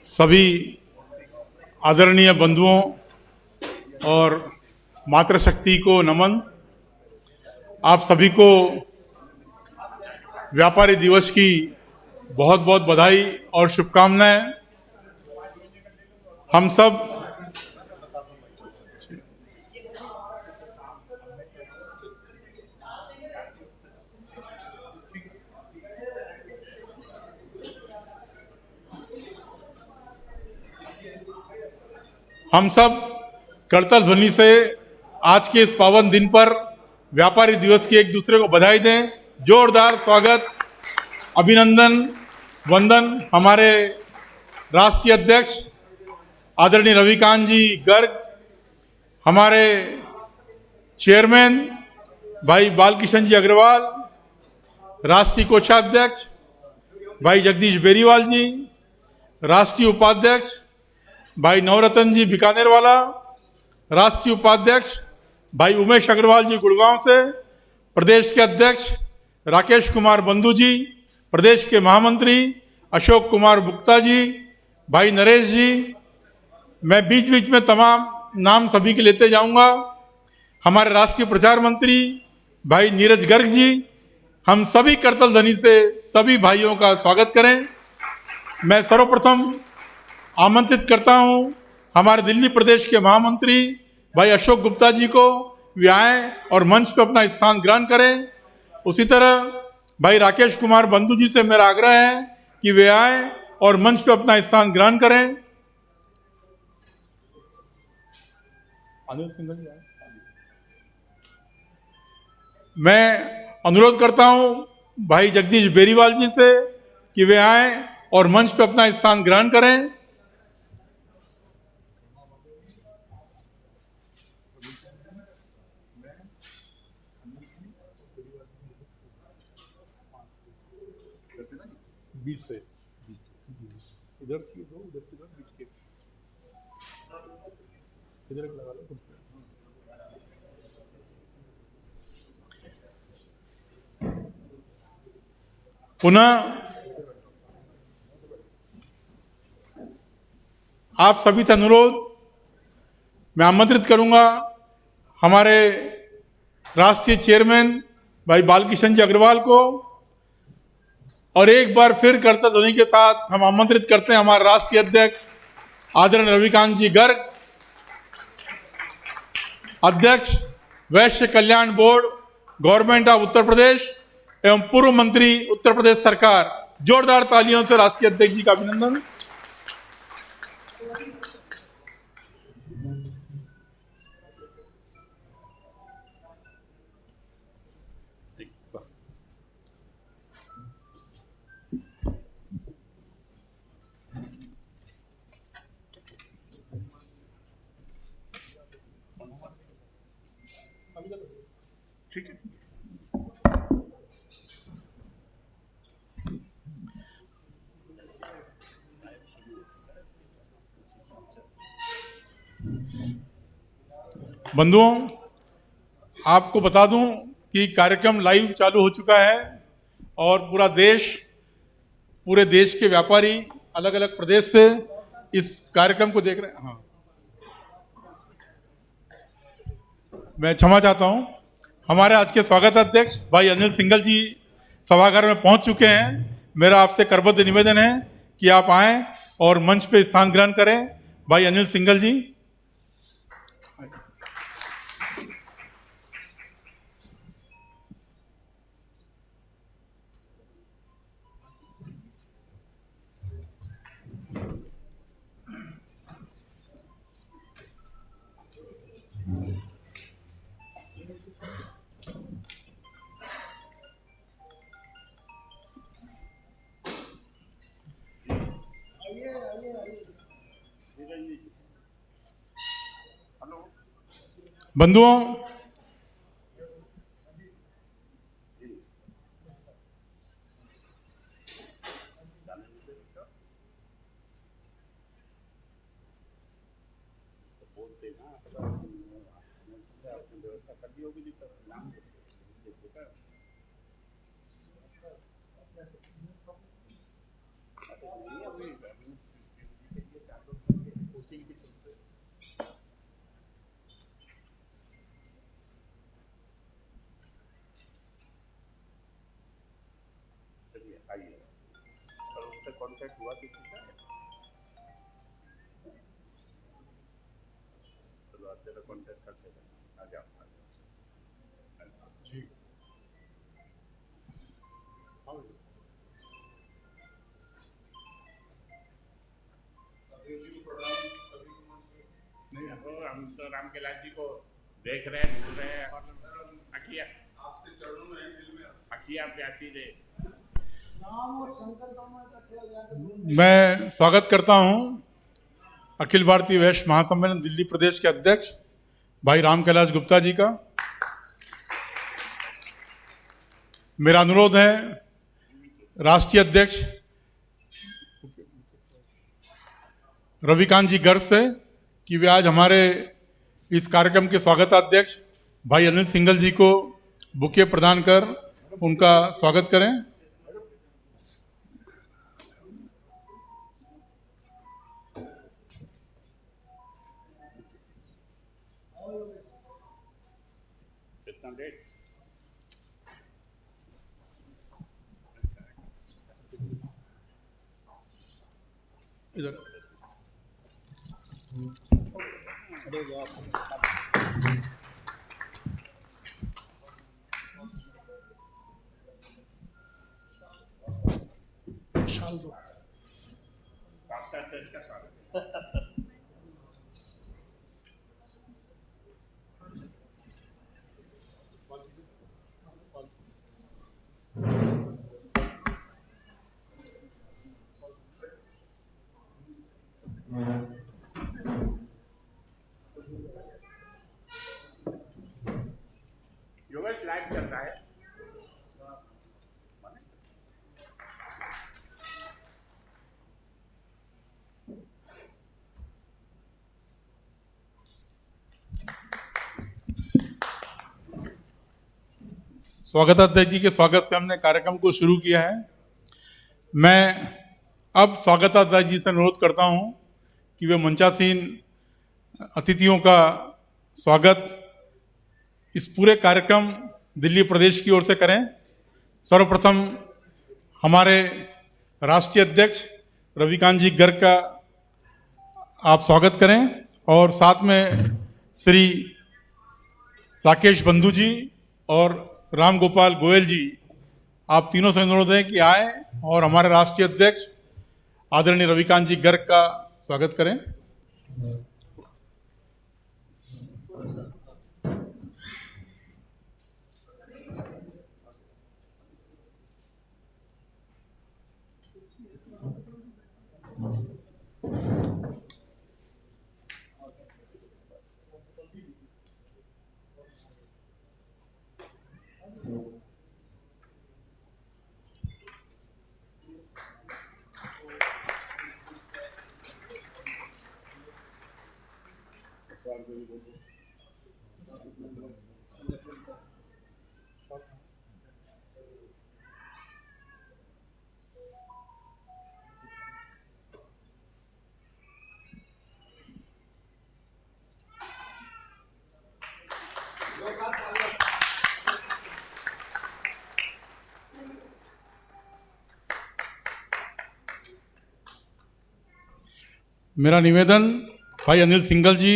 सभी आदरणीय बंधुओं और मातृशक्ति को नमन। आप सभी को व्यापारी दिवस की बहुत बहुत बधाई और शुभकामनाएं। हम सब करतल ध्वनि से आज के इस पावन दिन पर व्यापारी दिवस की एक दूसरे को बधाई दें। जोरदार स्वागत, अभिनंदन, वंदन हमारे राष्ट्रीय अध्यक्ष आदरणीय रविकांत जी गर्ग, हमारे चेयरमैन भाई बालकिशन जी अग्रवाल, राष्ट्रीय कोषाध्यक्ष भाई जगदीश बेरीवाल जी, राष्ट्रीय उपाध्यक्ष भाई नवरत्न जी बीकानेर वाला, राष्ट्रीय उपाध्यक्ष भाई उमेश अग्रवाल जी गुड़गांव से, प्रदेश के अध्यक्ष राकेश कुमार बंधु जी, प्रदेश के महामंत्री अशोक कुमार गुप्ता जी, भाई नरेश जी। मैं बीच बीच में तमाम नाम सभी के लेते जाऊंगा। हमारे राष्ट्रीय प्रचार मंत्री भाई नीरज गर्ग जी। हम सभी करतल ध्वनि से सभी भाइयों का स्वागत करें। मैं सर्वप्रथम आमंत्रित करता हूं हमारे दिल्ली प्रदेश के महामंत्री भाई अशोक गुप्ता जी को, वे आएं और मंच पर अपना स्थान ग्रहण करें। उसी तरह भाई राकेश कुमार बंधु जी से मेरा आग्रह है कि वे आएं और मंच पर अपना स्थान ग्रहण करें। मैं अनुरोध करता हूं भाई जगदीश बेरीवाल जी से कि वे आएं और मंच पर अपना स्थान ग्रहण करें। बीच से इधर की दो, उधर की दो, बीच के इधर लगा लो कुर्सी। पुनः आप सभी से अनुरोध, मैं आमंत्रित करूंगा हमारे राष्ट्रीय चेयरमैन भाई बालकिशन जी अग्रवाल को, और एक बार फिर करतल ध्वनि के साथ हम आमंत्रित करते हैं हमारे राष्ट्रीय अध्यक्ष आदरणीय रविकांत जी गर्ग, अध्यक्ष वैश्य कल्याण board government of Uttar Pradesh एवं पूर्व मंत्री उत्तर प्रदेश सरकार। जोरदार तालियों से राष्ट्रीय अध्यक्ष जी का अभिनंदन। बंधुओं, आपको बता दूं कि कार्यक्रम लाइव चालू हो चुका है और पूरे देश के व्यापारी अलग अलग प्रदेश से इस कार्यक्रम को देख रहे हैं। हाँ, मैं क्षमा चाहता हूं। हमारे आज के स्वागत अध्यक्ष भाई अनिल सिंघल जी सभागार में पहुंच चुके हैं। मेरा आपसे करबद्ध निवेदन है कि आप आएं और मंच पे स्थान ग्रहण करें। भाई अनिल सिंघल जी। बंधुओं, आइए। और उससे कॉन्टेक्ट हुआ किसी का? चलो आप जरा कॉन्टेक्ट करते हैं, आ जाओ जी। नहीं हम तो राम के लाल जी को देख रहे हैं, ढूंढ रहे हैं। अखिया आपके चरणों में दिल में अखिया प्यासी दे। मैं स्वागत करता हूं अखिल भारतीय वैश्य महासम्मेलन दिल्ली प्रदेश के अध्यक्ष भाई राम कैलाश गुप्ता जी का। मेरा अनुरोध है राष्ट्रीय अध्यक्ष रविकांत जी गर्ग से कि वे आज हमारे इस कार्यक्रम के स्वागताध्यक्ष भाई अनिल सिंघल जी को बुके प्रदान कर उनका स्वागत करें। कितना देर? इधर आपका देश का स्वागत है। योगेश लाइव चल रहा है। स्वागताध्यक्ष जी के स्वागत से हमने कार्यक्रम को शुरू किया है। मैं अब स्वागताध्यक्ष जी से अनुरोध करता हूं कि वे मंचासीन अतिथियों का स्वागत इस पूरे कार्यक्रम दिल्ली प्रदेश की ओर से करें। सर्वप्रथम हमारे राष्ट्रीय अध्यक्ष रविकांत जी गर्ग का आप स्वागत करें और साथ में श्री राकेश बंधु जी और राम गोपाल गोयल जी, आप तीनों से अनुरोध है कि आए और हमारे राष्ट्रीय अध्यक्ष आदरणीय रविकांत जी गर्ग का स्वागत करें। मेरा निवेदन भाई अनिल सिंघल जी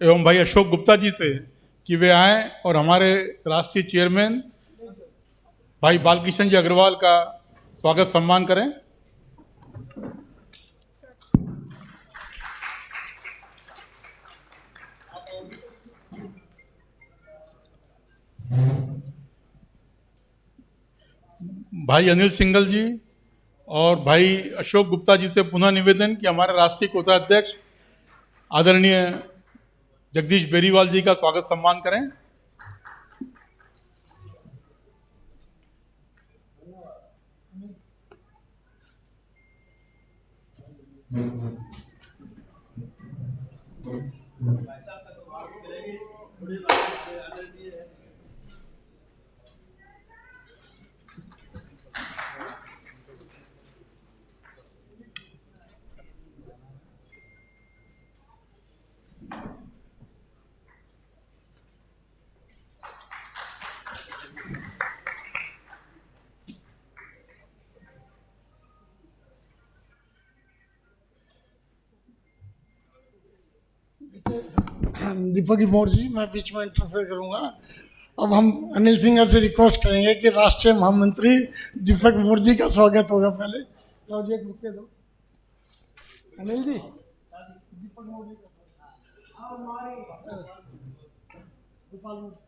एवं भाई अशोक गुप्ता जी से कि वे आएं और हमारे राष्ट्रीय चेयरमैन भाई बालकृष्ण जी अग्रवाल का स्वागत सम्मान करें। भाई अनिल सिंघल जी और भाई अशोक गुप्ता जी से पुनः निवेदन कि हमारे राष्ट्रीय कोषाध्यक्ष आदरणीय जगदीश बेरीवाल जी का स्वागत सम्मान करें। दीपक मोर जी, मैं बीच में इंटरफेयर करूंगा। अब हम अनिल सिंह से रिक्वेस्ट करेंगे कि राष्ट्रीय महामंत्री दीपक मोर जी का स्वागत होगा। पहले लो जी, एक बुके दो अनिल जी। दीपक मोर जी का गोपाल मोर।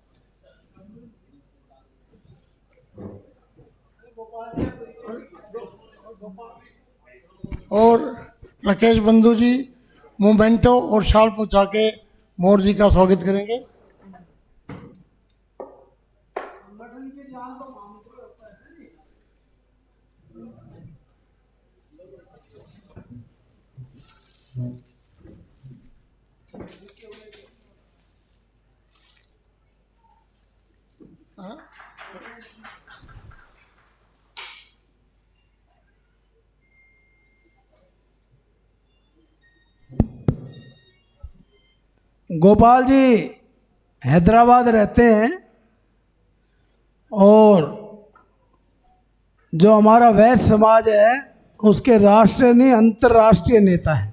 और राकेश बंधु जी मोमेंटो और शाल पहुंचा के मोर जी का स्वागत करेंगे। गोपाल जी हैदराबाद रहते हैं और जो हमारा वैश्य समाज है उसके राष्ट्रीय नहीं अंतर्राष्ट्रीय नेता है।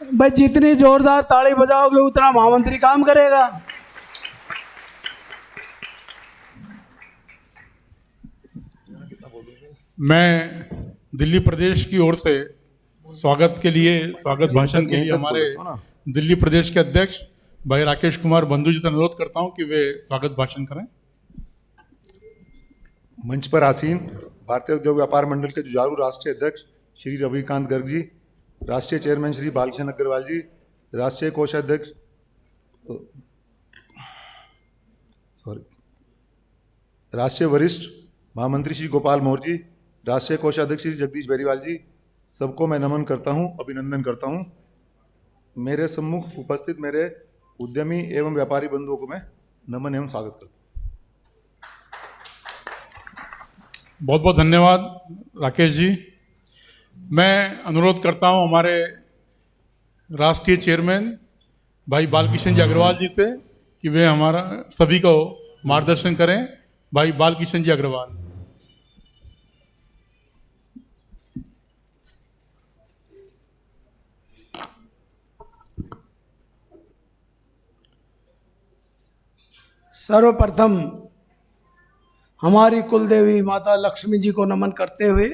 भाई जितनी जोरदार ताली बजाओगे उतना महामंत्री काम करेगा। मैं दिल्ली प्रदेश की ओर से स्वागत भाषण के लिए हमारे दिल्ली प्रदेश के अध्यक्ष भाई राकेश कुमार बंधु जी से अनुरोध करता हूं कि वे स्वागत भाषण करें। मंच पर आसीन भारतीय उद्योग व्यापार मंडल के जुझारू राष्ट्रीय अध्यक्ष श्री रविकांत गर्ग जी, राष्ट्रीय चेयरमैन श्री बालकृष्ण अग्रवाल जी, राष्ट्रीय कोषाध्यक्ष राष्ट्रीय वरिष्ठ महामंत्री श्री गोपाल मोर जी, राष्ट्रीय कोषाध्यक्ष श्री जगदीश बेरीवाल जी, सबको मैं नमन करता हूं, अभिनंदन करता हूं। मेरे सम्मुख उपस्थित मेरे उद्यमी एवं व्यापारी बंधुओं को मैं नमन एवं स्वागत करता हूं। बहुत बहुत धन्यवाद राकेश जी। मैं अनुरोध करता हूं हमारे राष्ट्रीय चेयरमैन भाई बालकृष्ण जी अग्रवाल जी से कि वे हमारा सभी को मार्गदर्शन करें। भाई बालकृष्ण जी अग्रवाल। सर्वप्रथम हमारी कुलदेवी माता लक्ष्मी जी को नमन करते हुए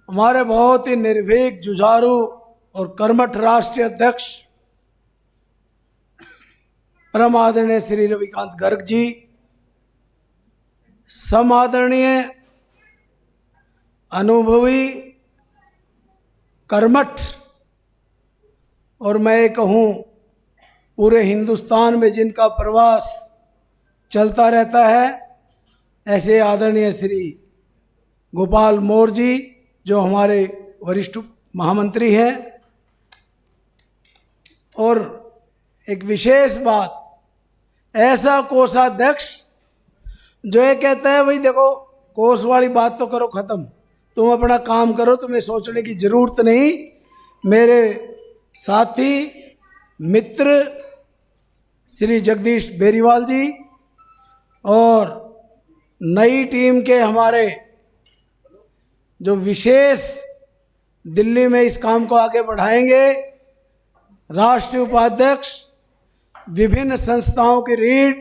हमारे बहुत ही निर्भीक, जुझारू और कर्मठ राष्ट्रीय अध्यक्ष परम आदरणीय श्री रविकांत गर्ग जी, समादरणीय अनुभवी कर्मठ और मैं कहूँ पूरे हिंदुस्तान में जिनका प्रवास चलता रहता है, ऐसे आदरणीय श्री गोपाल मोर जी जो हमारे वरिष्ठ महामंत्री हैं। और एक विशेष बात, ऐसा कोषाध्यक्ष जो ये कहता है भाई देखो कोष वाली बात तो करो ख़त्म, तुम अपना काम करो, तुम्हें सोचने की ज़रूरत नहीं। मेरे साथी मित्र श्री जगदीश बेरीवाल जी और नई टीम के हमारे जो विशेष दिल्ली में इस काम को आगे बढ़ाएंगे, राष्ट्रीय उपाध्यक्ष, विभिन्न संस्थाओं की रीढ़,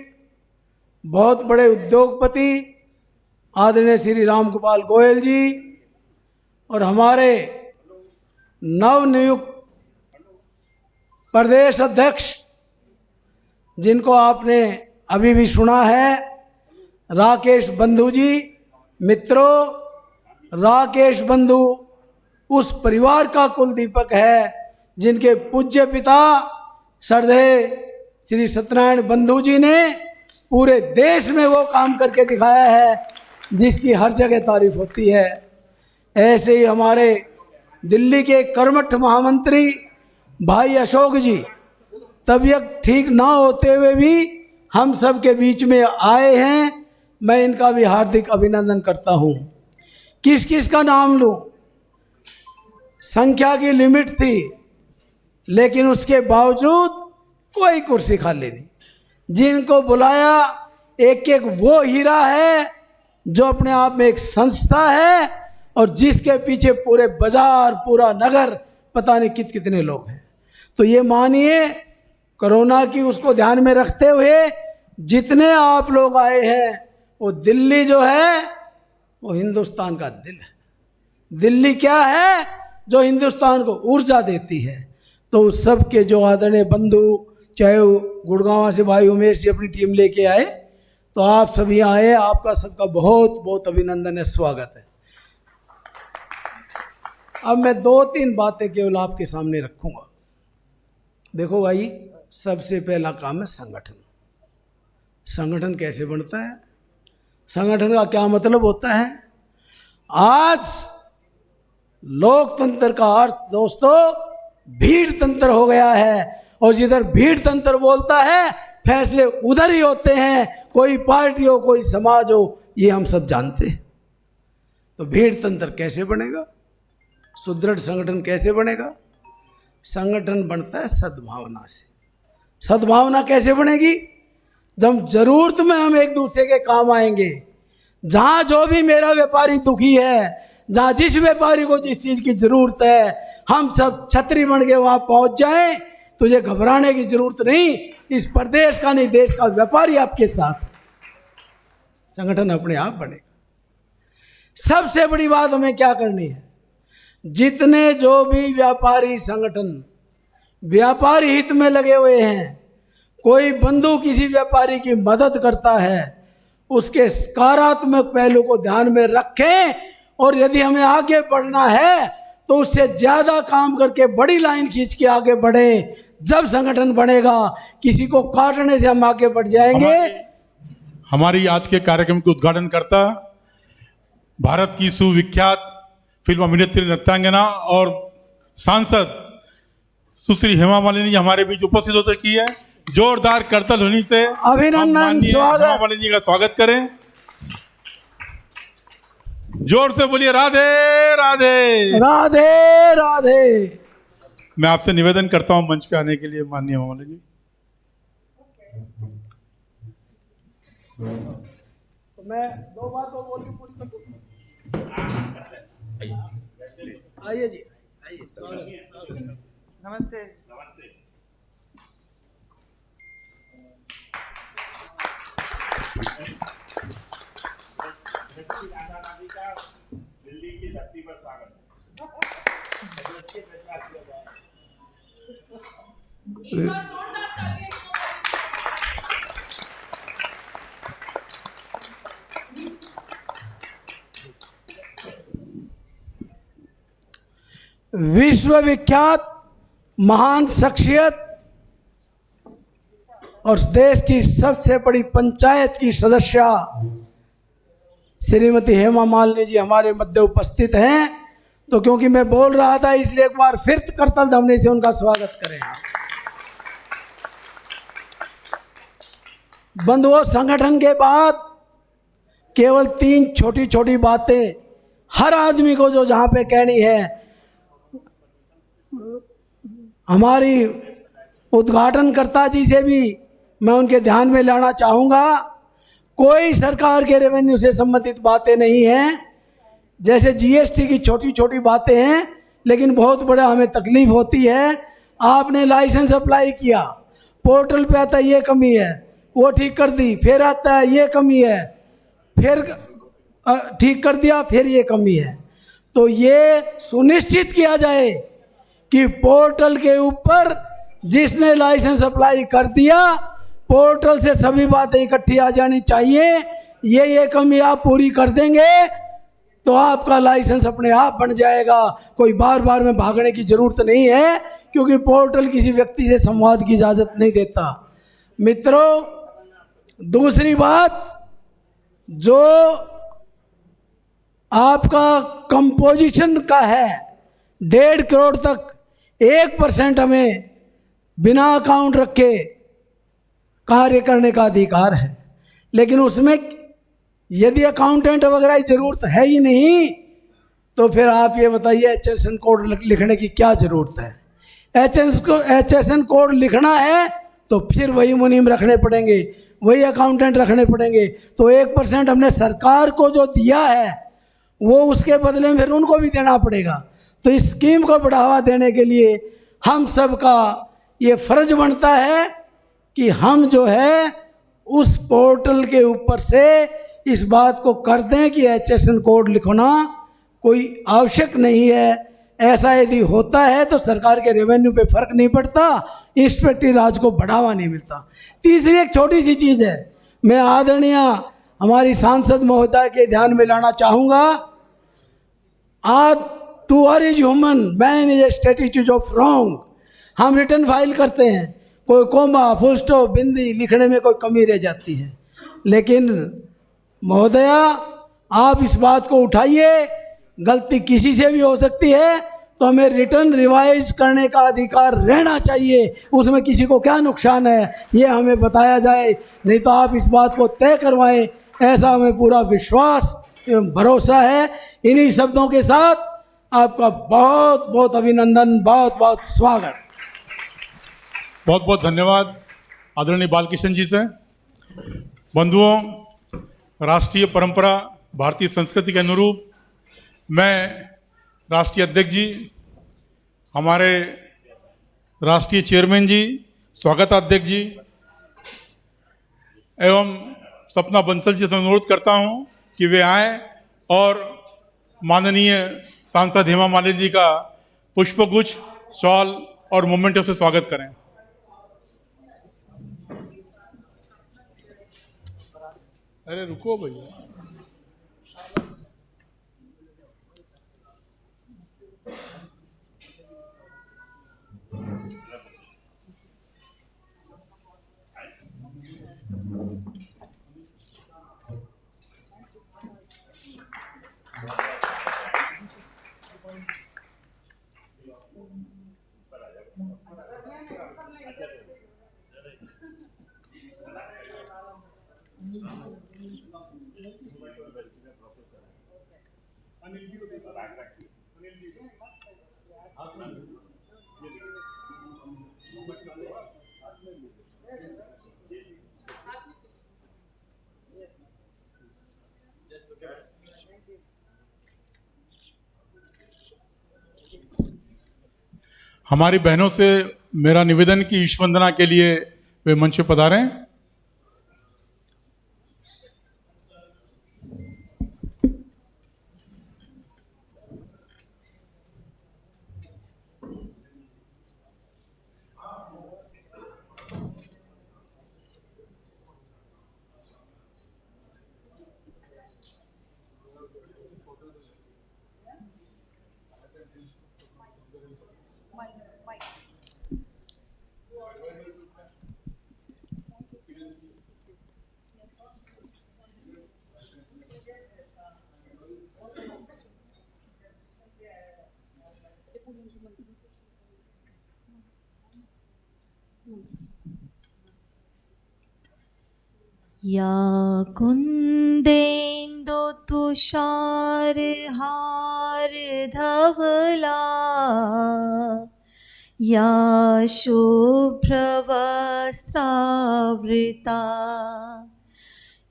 बहुत बड़े उद्योगपति आदरणीय श्री राम गोपाल गोयल जी और हमारे नवनियुक्त प्रदेश अध्यक्ष जिनको आपने अभी भी सुना है, राकेश बंधु जी। मित्रों, राकेश बंधु उस परिवार का कुल दीपक है जिनके पूज्य पिता श्रद्धेय श्री सत्यनारायण बंधु जी ने पूरे देश में वो काम करके दिखाया है जिसकी हर जगह तारीफ होती है। ऐसे ही हमारे दिल्ली के कर्मठ महामंत्री भाई अशोक जी तबीयत ठीक ना होते हुए भी हम सब के बीच में आए हैं, मैं इनका भी हार्दिक अभिनंदन करता हूँ। किस किस का नाम लूँ, संख्या की लिमिट थी लेकिन उसके बावजूद कोई कुर्सी खाली नहीं। जिनको बुलाया एक एक वो हीरा है जो अपने आप में एक संस्था है और जिसके पीछे पूरे बाजार, पूरा नगर, पता नहीं कितने लोग हैं। तो ये मानिए कोरोना की उसको ध्यान में रखते हुए जितने आप लोग आए हैं, वो दिल्ली जो है वो हिंदुस्तान का दिल है। दिल्ली क्या है? जो हिंदुस्तान को ऊर्जा देती है। तो उस सब के जो आदरणीय बंधु, चाहे वो गुड़गांव से भाई उमेश जी अपनी टीम लेके आए, तो आप सभी आए, आपका सबका बहुत बहुत अभिनंदन है, स्वागत है। अब मैं 2-3 बातें केवल आपके सामने रखूंगा। देखो भाई, सबसे पहला काम है संगठन। संगठन कैसे बनता है? संगठन का क्या मतलब होता है? आज लोकतंत्र का अर्थ दोस्तों भीड़ तंत्र हो गया है, और जिधर भीड़ तंत्र बोलता है फैसले उधर ही होते हैं, कोई पार्टी हो कोई समाज हो, ये हम सब जानते हैं। तो भीड़ तंत्र कैसे बनेगा? सुदृढ़ संगठन कैसे बनेगा? संगठन बनता है सद्भावना से। सद्भावना कैसे बनेगी? जब जरूरत में हम एक दूसरे के काम आएंगे। जहाँ जो भी मेरा व्यापारी दुखी है, जहाँ जिस व्यापारी को जिस चीज़ की जरूरत है, हम सब छतरी बन के वहाँ पहुँच जाएं। तुझे घबराने की जरूरत नहीं, इस प्रदेश का नहीं देश का व्यापारी आपके साथ है। संगठन अपने आप बनेगा। सबसे बड़ी बात हमें क्या करनी है? जितने जो भी व्यापारी संगठन व्यापारी हित में लगे हुए हैं, कोई बंधु किसी व्यापारी की मदद करता है, उसके सकारात्मक पहलू को ध्यान में रखें, और यदि हमें आगे बढ़ना है तो उससे ज्यादा काम करके बड़ी लाइन खींच के आगे बढ़े। जब संगठन बनेगा, किसी को काटने से हम आगे बढ़ जाएंगे। हमारी आज के कार्यक्रम के उद्घाटन करता भारत की सुविख्यात फिल्म अभिनेत्री, नृत्यांगना और सांसद सुश्री हेमा मालिनी जी हमारे बीच उपस्थित हो चुकी है। जोरदार करतल ध्वनि से अभिनंदन, स्वागत। हेमा मालिनी जी का स्वागत करें। जोर से बोलिए राधे राधे राधे राधे। मैं आपसे निवेदन करता हूं मंच पे आने के लिए, माननीय हेमा मालिनी जी। तो मैं 2 बातों बोल के पूरी कर दूं। आइए जी, आइए, स्वागत। नमस्ते। दिल्ली की धरती पर स्वागत विश्वविख्यात महान शख्सियत और देश की सबसे बड़ी पंचायत की सदस्य श्रीमती हेमा मालिनी जी हमारे मध्य उपस्थित हैं। तो क्योंकि मैं बोल रहा था, इसलिए एक बार फिर करतल ध्वनि से उनका स्वागत करें। बंधुओं, संगठन के बाद केवल 3 छोटी छोटी बातें हर आदमी को जो जहां पे कहनी है, हमारी उद्घाटनकर्ता जी से भी मैं उनके ध्यान में लाना चाहूँगा। कोई सरकार के रेवेन्यू से संबंधित बातें नहीं हैं। जैसे जीएसटी की छोटी छोटी बातें हैं, लेकिन बहुत बड़ा हमें तकलीफ होती है। आपने लाइसेंस अप्लाई किया, पोर्टल पे आता है ये कमी है, वो ठीक कर दी, फिर आता है ये कमी है, फिर ठीक कर दिया, फिर ये कमी है। तो ये सुनिश्चित किया जाए कि पोर्टल के ऊपर जिसने लाइसेंस अप्लाई कर दिया, पोर्टल से सभी बातें इकट्ठी आ जानी चाहिए। ये कमी आप पूरी कर देंगे तो आपका लाइसेंस अपने आप बन जाएगा। कोई बार बार में भागने की ज़रूरत नहीं है, क्योंकि पोर्टल किसी व्यक्ति से संवाद की इजाज़त नहीं देता। मित्रों, दूसरी बात, जो आपका कंपोजिशन का है 1.5 करोड़ तक 1% हमें बिना अकाउंट रखे कार्य करने का अधिकार है। लेकिन उसमें यदि अकाउंटेंट वगैरह की ज़रूरत है ही नहीं, तो फिर आप ये बताइए HSN कोड लिखने की क्या ज़रूरत है? HSN कोड लिखना है तो फिर वही मुनीम रखने पड़ेंगे, वही अकाउंटेंट रखने पड़ेंगे। तो 1% हमने सरकार को जो दिया है, वो उसके बदले में फिर उनको भी देना पड़ेगा। तो इस स्कीम को बढ़ावा देने के लिए हम सब का ये फर्ज बनता है कि हम जो है उस पोर्टल के ऊपर से इस बात को कर दें कि HSN कोड लिखना कोई आवश्यक नहीं है। ऐसा यदि होता है तो सरकार के रेवेन्यू पे फर्क नहीं पड़ता, इंस्पेक्टरी राज को बढ़ावा नहीं मिलता। तीसरी एक छोटी सी चीज़ है, मैं आदरणीय हमारी सांसद महोदय के ध्यान में लाना चाहूँगा। आज to err is human, man is a statute of wrong. हम रिटर्न फाइल करते हैं, कोई कोमा फुल स्टॉप बिंदी लिखने में कोई कमी रह जाती है, लेकिन महोदया आप इस बात को उठाइए, गलती किसी से भी हो सकती है तो हमें रिटर्न रिवाइज करने का अधिकार रहना चाहिए। उसमें किसी को क्या नुकसान है ये हमें बताया जाए, नहीं तो आप इस बात को तय करवाएं, ऐसा हमें पूरा विश्वास एवं भरोसा है। इन्हीं शब्दों के साथ आपका बहुत बहुत अभिनंदन, बहुत बहुत स्वागत। बहुत बहुत धन्यवाद आदरणीय बालकृष्ण जी से। बंधुओं, राष्ट्रीय परंपरा भारतीय संस्कृति के अनुरूप मैं राष्ट्रीय अध्यक्ष जी, हमारे राष्ट्रीय चेयरमैन जी, स्वागताध्यक्ष जी एवं सपना बंसल जी से अनुरोध करता हूं कि वे आएं और माननीय सांसद हेमा मालिनी जी का पुष्पगुच्छ, शॉल और मोमेंटो से स्वागत करें। अरे रुको भैया। हमारी बहनों से मेरा निवेदन कि ईश वंदना के लिए वे मंच पे पधारें। या कुन्देन्दु तुषार हार धवला या शुभ्रवस्त्रावृता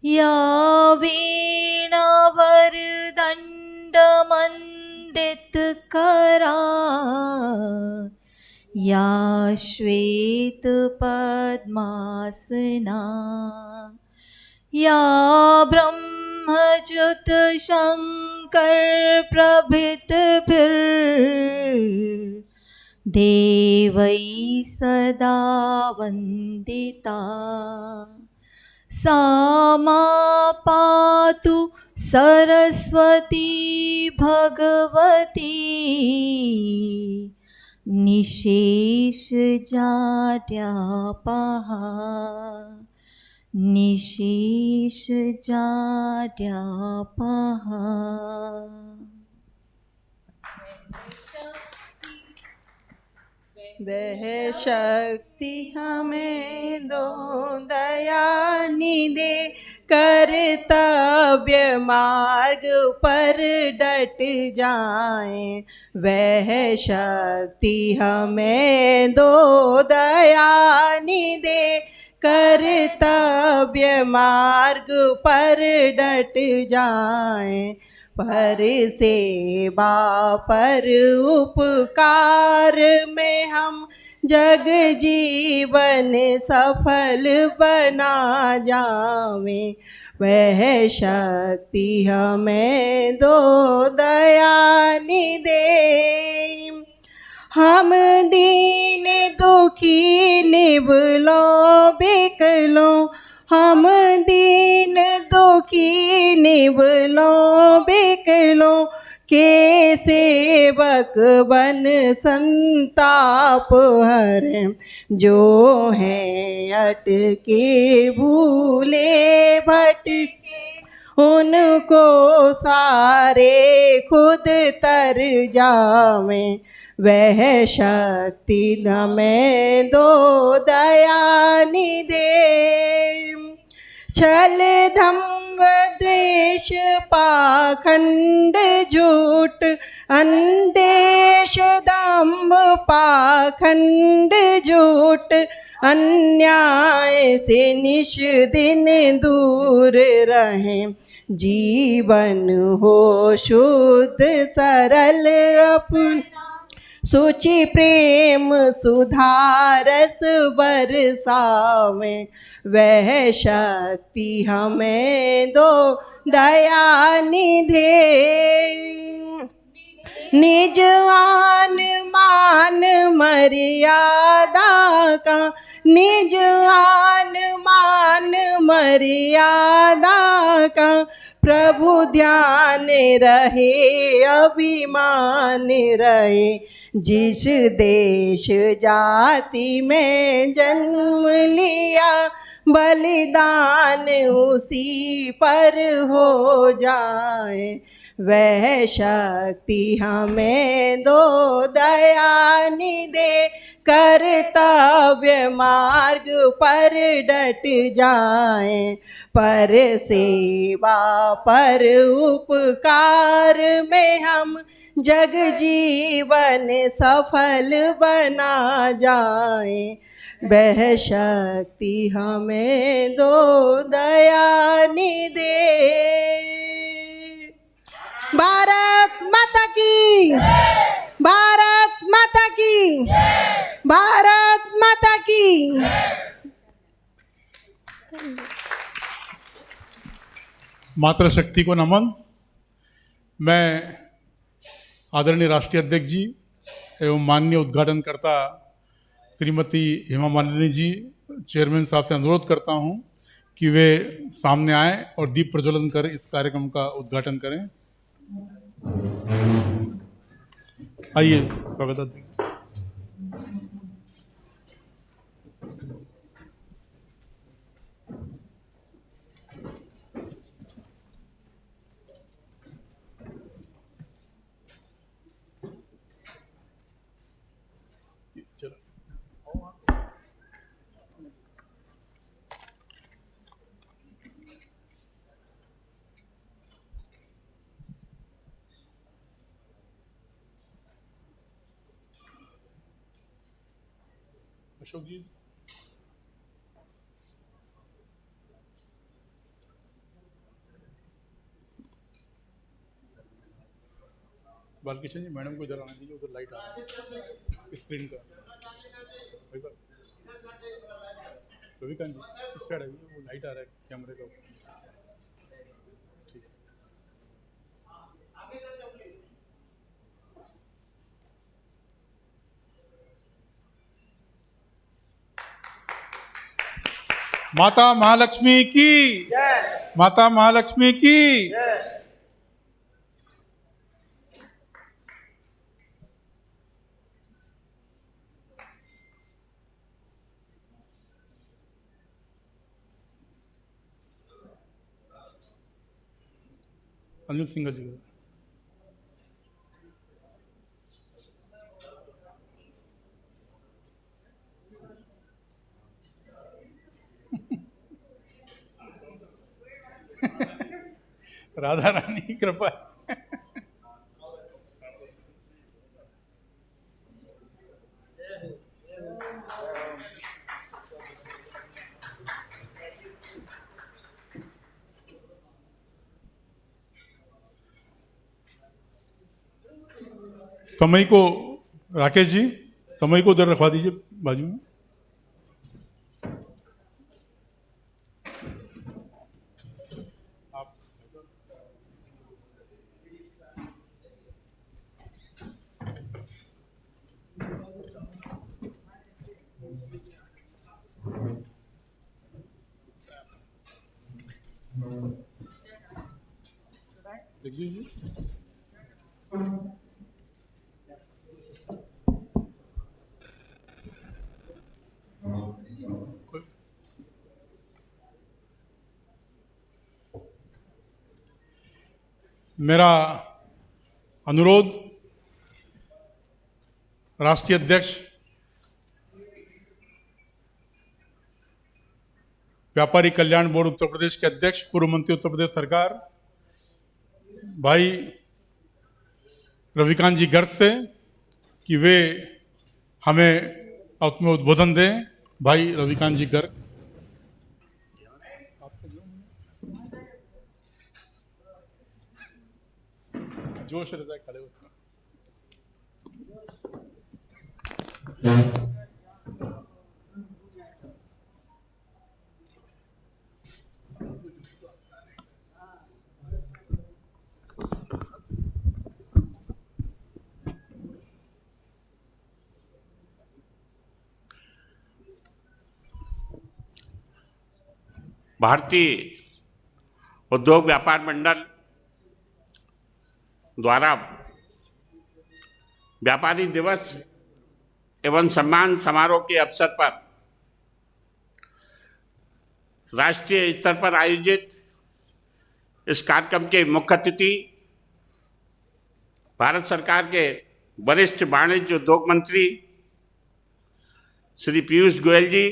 या वीणावरदण्डमण्डितकरा या श्वेतपद्मासना या ब्रह्मच्युत शंकर प्रभृतिभिर्देवै सदा वन्दिता सा मा पातु सरस्वती भगवती निशेषजाड्यापहा निशेषजाड्यापहा। वह शक्ति हमें दो दया निधे, कर्तव्य मार्ग पर डट जाएं। वह शक्ति हमें दो दया निधे, कर्तव्य मार्ग पर डट जाएं। पर सेवा पर उपकार में हम जग जीवन सफल बना जावें। वह शक्ति हमें दो दयानिधे। हम दीन दुखी निबलों बिकलों, हम दीन दुखी निबलों बिकलों के सेवक बन संताप हर। जो है अटके भूले भटके उनको सारे खुद तर जावें। वह शक्ति हमें दो दयानिधे। छल दंभ द्वेष पाखंड झूठ अंदेश दंभ पाखंड झूठ अन्याय से निश दिन दूर रहें। जीवन हो शुद्ध सरल अपन सुचि प्रेम सुधारस बरसावें। वह शक्ति हमें दो दयानिधे। निज आन मान मर्यादा का, निज आन मान मर्यादा का प्रभु ध्यान रहे अभिमान रहे। जिस देश जाति में जन्म लिया बलिदान उसी पर हो जाए। वह शक्ति हमें दो दयानिधे। कर्तव्य मार्ग पर डट जाएं, पर सेवा पर उपकार में हम जग जीवन सफल बना जाएं। वह शक्ति हमें दो दयानिधे। भारत माता की, भारत माता की, भारत माता की। मातृशक्ति को नमन। मैं आदरणीय राष्ट्रीय अध्यक्ष जी एवं माननीय उद्घाटनकर्ता श्रीमती हेमा मालिनी जी चेयरमैन साहब से अनुरोध करता हूं कि वे सामने आएं और दीप प्रज्वलन कर इस कार्यक्रम का उद्घाटन करें। आइए, स्वागत है। अशोक जी, बालकिशन जी, मैडम को इधर आने दीजिए, उधर लाइट आ रहा है स्क्रीन का। भाई साहब, रविकांत जी इस साइड आइए, वो लाइट आ रहा है कैमरे का उसका। ठीक है। माता महालक्ष्मी की, माता महालक्ष्मी की। अनिल सिंह जी, राधा रानी की कृपा। समय को राकेश जी, समय को उधर रखवा दीजिए बाजू में। लिख दीजिए। मेरा अनुरोध राष्ट्रीय अध्यक्ष व्यापारी कल्याण बोर्ड उत्तर प्रदेश के अध्यक्ष पूर्व मंत्री उत्तर प्रदेश सरकार भाई रविकांत जी गर्ग से कि वे हमें अपने उद्बोधन दें। भाई रविकांत जी गर्ग। जोश रहता है, खड़े होते हैं। भारतीय उद्योग व्यापार मंडल द्वारा व्यापारी दिवस एवं सम्मान समारोह के अवसर पर राष्ट्रीय स्तर पर आयोजित इस कार्यक्रम के मुख्य अतिथि भारत सरकार के वरिष्ठ वाणिज्य उद्योग मंत्री श्री पीयूष गोयल जी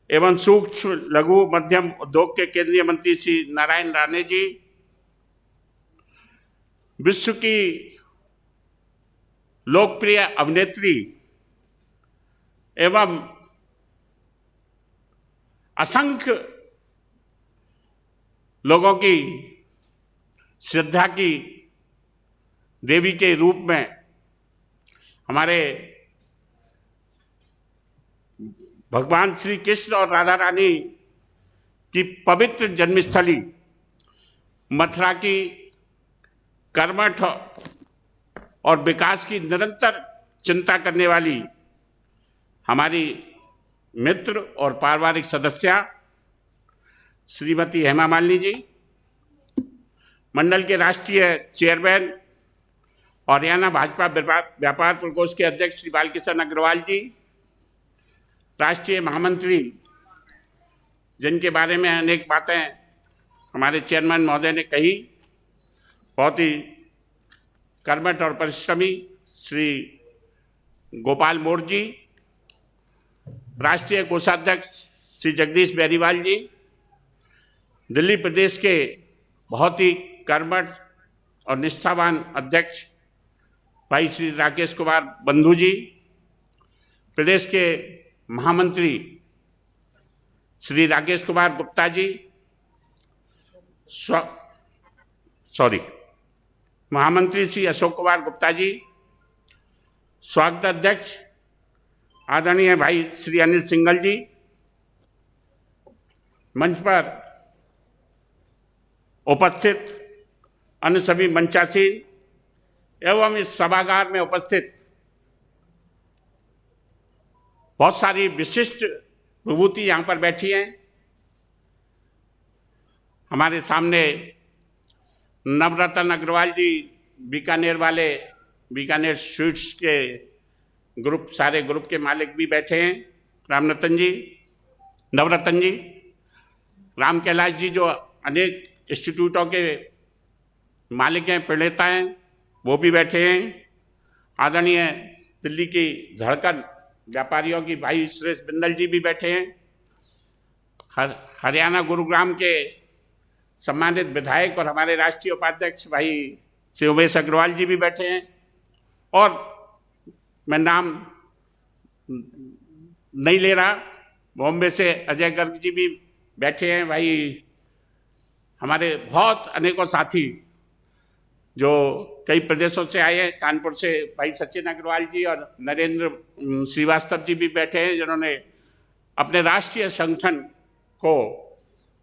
एवं सूक्ष्म लघु मध्यम उद्योग के केंद्रीय मंत्री श्री नारायण राणे जी, विश्व की लोकप्रिय अभिनेत्री एवं असंख्य लोगों की श्रद्धा की देवी के रूप में हमारे भगवान श्री कृष्ण और राधा रानी की पवित्र जन्मस्थली मथुरा की कर्मठ और विकास की निरंतर चिंता करने वाली हमारी मित्र और पारिवारिक सदस्या श्रीमती हेमा मालिनी जी, मंडल के राष्ट्रीय चेयरमैन और हरियाणा भाजपा व्यापार प्रकोष्ठ के अध्यक्ष श्री बालकिशन अग्रवाल जी, राष्ट्रीय महामंत्री जिनके बारे में अनेक बातें हमारे चेयरमैन महोदय ने कही, बहुत ही कर्मठ और परिश्रमी श्री गोपाल मौर्य जी, राष्ट्रीय कोषाध्यक्ष श्री जगदीश बेरीवाल जी, दिल्ली प्रदेश के बहुत ही कर्मठ और निष्ठावान अध्यक्ष भाई श्री राकेश कुमार बंधु जी, प्रदेश के महामंत्री श्री राकेश कुमार गुप्ता जी, महामंत्री श्री अशोक कुमार गुप्ता जी, स्वागत अध्यक्ष आदरणीय भाई श्री अनिल सिंघल जी, मंच पर उपस्थित अन्य सभी मंचासीन एवं इस सभागार में उपस्थित बहुत सारी विशिष्ट विभूति यहाँ पर बैठी हैं। हमारे सामने नवरत्न अग्रवाल जी बीकानेर वाले, बीकानेर स्वीट्स के ग्रुप, सारे ग्रुप के मालिक भी बैठे हैं। रामरतन जी, नवरत्न जी, राम कैलाश जी जो अनेक इंस्टीट्यूटों के मालिक हैं, प्रणेता हैं, वो भी बैठे हैं। आदरणीय दिल्ली की धड़कन व्यापारियों की भाई सुरेश बिंदल जी भी बैठे हैं। हरियाणा गुरुग्राम के सम्मानित विधायक और हमारे राष्ट्रीय उपाध्यक्ष भाई श्री उमेश अग्रवाल जी भी बैठे हैं। और मैं नाम नहीं ले रहा, बॉम्बे से अजय गर्ग जी भी बैठे हैं। भाई हमारे बहुत अनेकों साथी जो कई प्रदेशों से आए हैं, कानपुर से भाई सचिन अग्रवाल जी और नरेंद्र श्रीवास्तव जी भी बैठे हैं, जिन्होंने अपने राष्ट्रीय संगठन को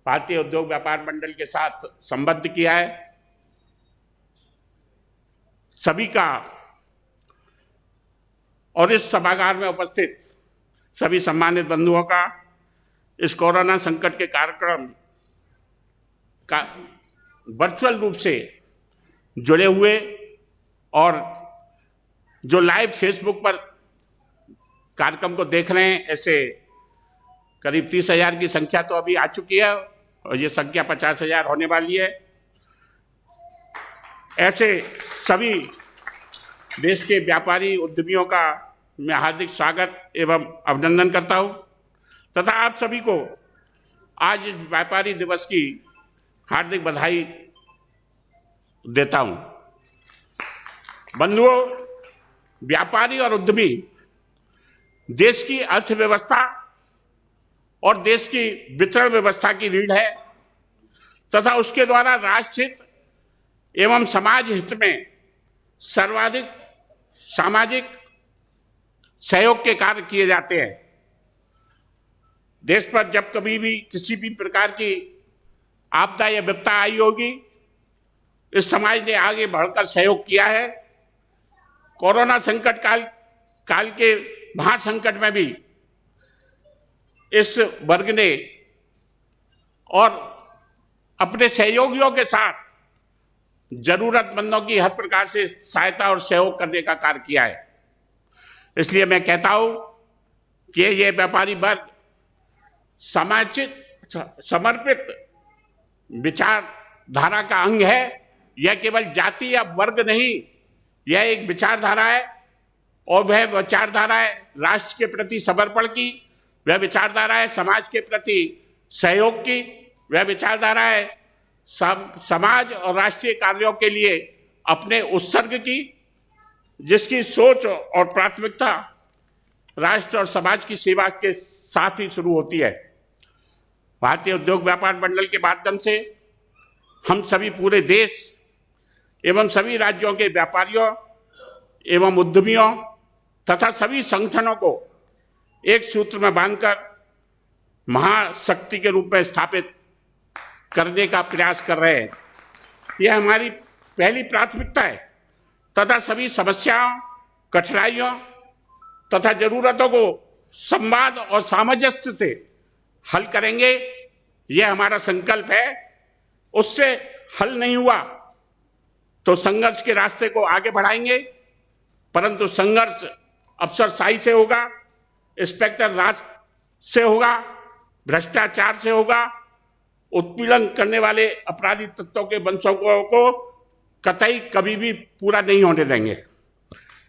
भारतीय उद्योग व्यापार मंडल के साथ संबद्ध किया है। सभी का और इस सभागार में उपस्थित सभी सम्मानित बंधुओं का इस कोरोना संकट के कार्यक्रम का वर्चुअल रूप से जुड़े हुए और जो लाइव फेसबुक पर कार्यक्रम को देख रहे हैं, ऐसे करीब 30,000 की संख्या तो अभी आ चुकी है और ये संख्या 50,000 होने वाली है। ऐसे सभी देश के व्यापारी उद्यमियों का मैं हार्दिक स्वागत एवं अभिनंदन करता हूँ तथा आप सभी को आज व्यापारी दिवस की हार्दिक बधाई देता हूँ। बंधुओं, व्यापारी और उद्यमी देश की अर्थव्यवस्था और देश की वितरण व्यवस्था की रीढ़ है तथा उसके द्वारा राष्ट्र हित एवं समाज हित में सर्वाधिक सामाजिक सहयोग के कार्य किए जाते हैं। देश पर जब कभी भी किसी भी प्रकार की आपदा या विपदा आई होगी, इस समाज ने आगे बढ़कर सहयोग किया है। कोरोना संकट काल के महासंकट में भी इस वर्ग ने और अपने सहयोगियों के साथ जरूरतमंदों की हर प्रकार से सहायता और सहयोग करने का कार्य किया है। इसलिए मैं कहता हूं कि ये व्यापारी वर्ग सामाजिक समर्पित विचारधारा का अंग है। यह केवल जाति या वर्ग नहीं, यह एक विचारधारा है और वह विचारधारा है राष्ट्र के प्रति समर्पण की, वह विचारधारा है समाज के प्रति सहयोग की, वह विचारधारा है समाज और राष्ट्रीय कार्यों के लिए अपने उत्सर्ग की, जिसकी सोच और प्राथमिकता राष्ट्र और समाज की सेवा के साथ ही शुरू होती है। भारतीय उद्योग व्यापार मंडल के माध्यम से हम सभी पूरे देश एवं सभी राज्यों के व्यापारियों एवं उद्यमियों तथा सभी संगठनों को एक सूत्र में बांधकर महाशक्ति के रूप में स्थापित करने का प्रयास कर रहे हैं। यह हमारी पहली प्राथमिकता है तथा सभी समस्याओं, कठिनाइयों तथा जरूरतों को संवाद और सामंजस्य से हल करेंगे। यह हमारा संकल्प है। उससे हल नहीं हुआ तो संघर्ष के रास्ते को आगे बढ़ाएंगे, परंतु संघर्ष अफसरशाही से होगा, इंस्पेक्टर राज से होगा, भ्रष्टाचार से होगा, उत्पीड़न करने वाले अपराधी तत्वों के वंशों को कतई कभी भी पूरा नहीं होने देंगे।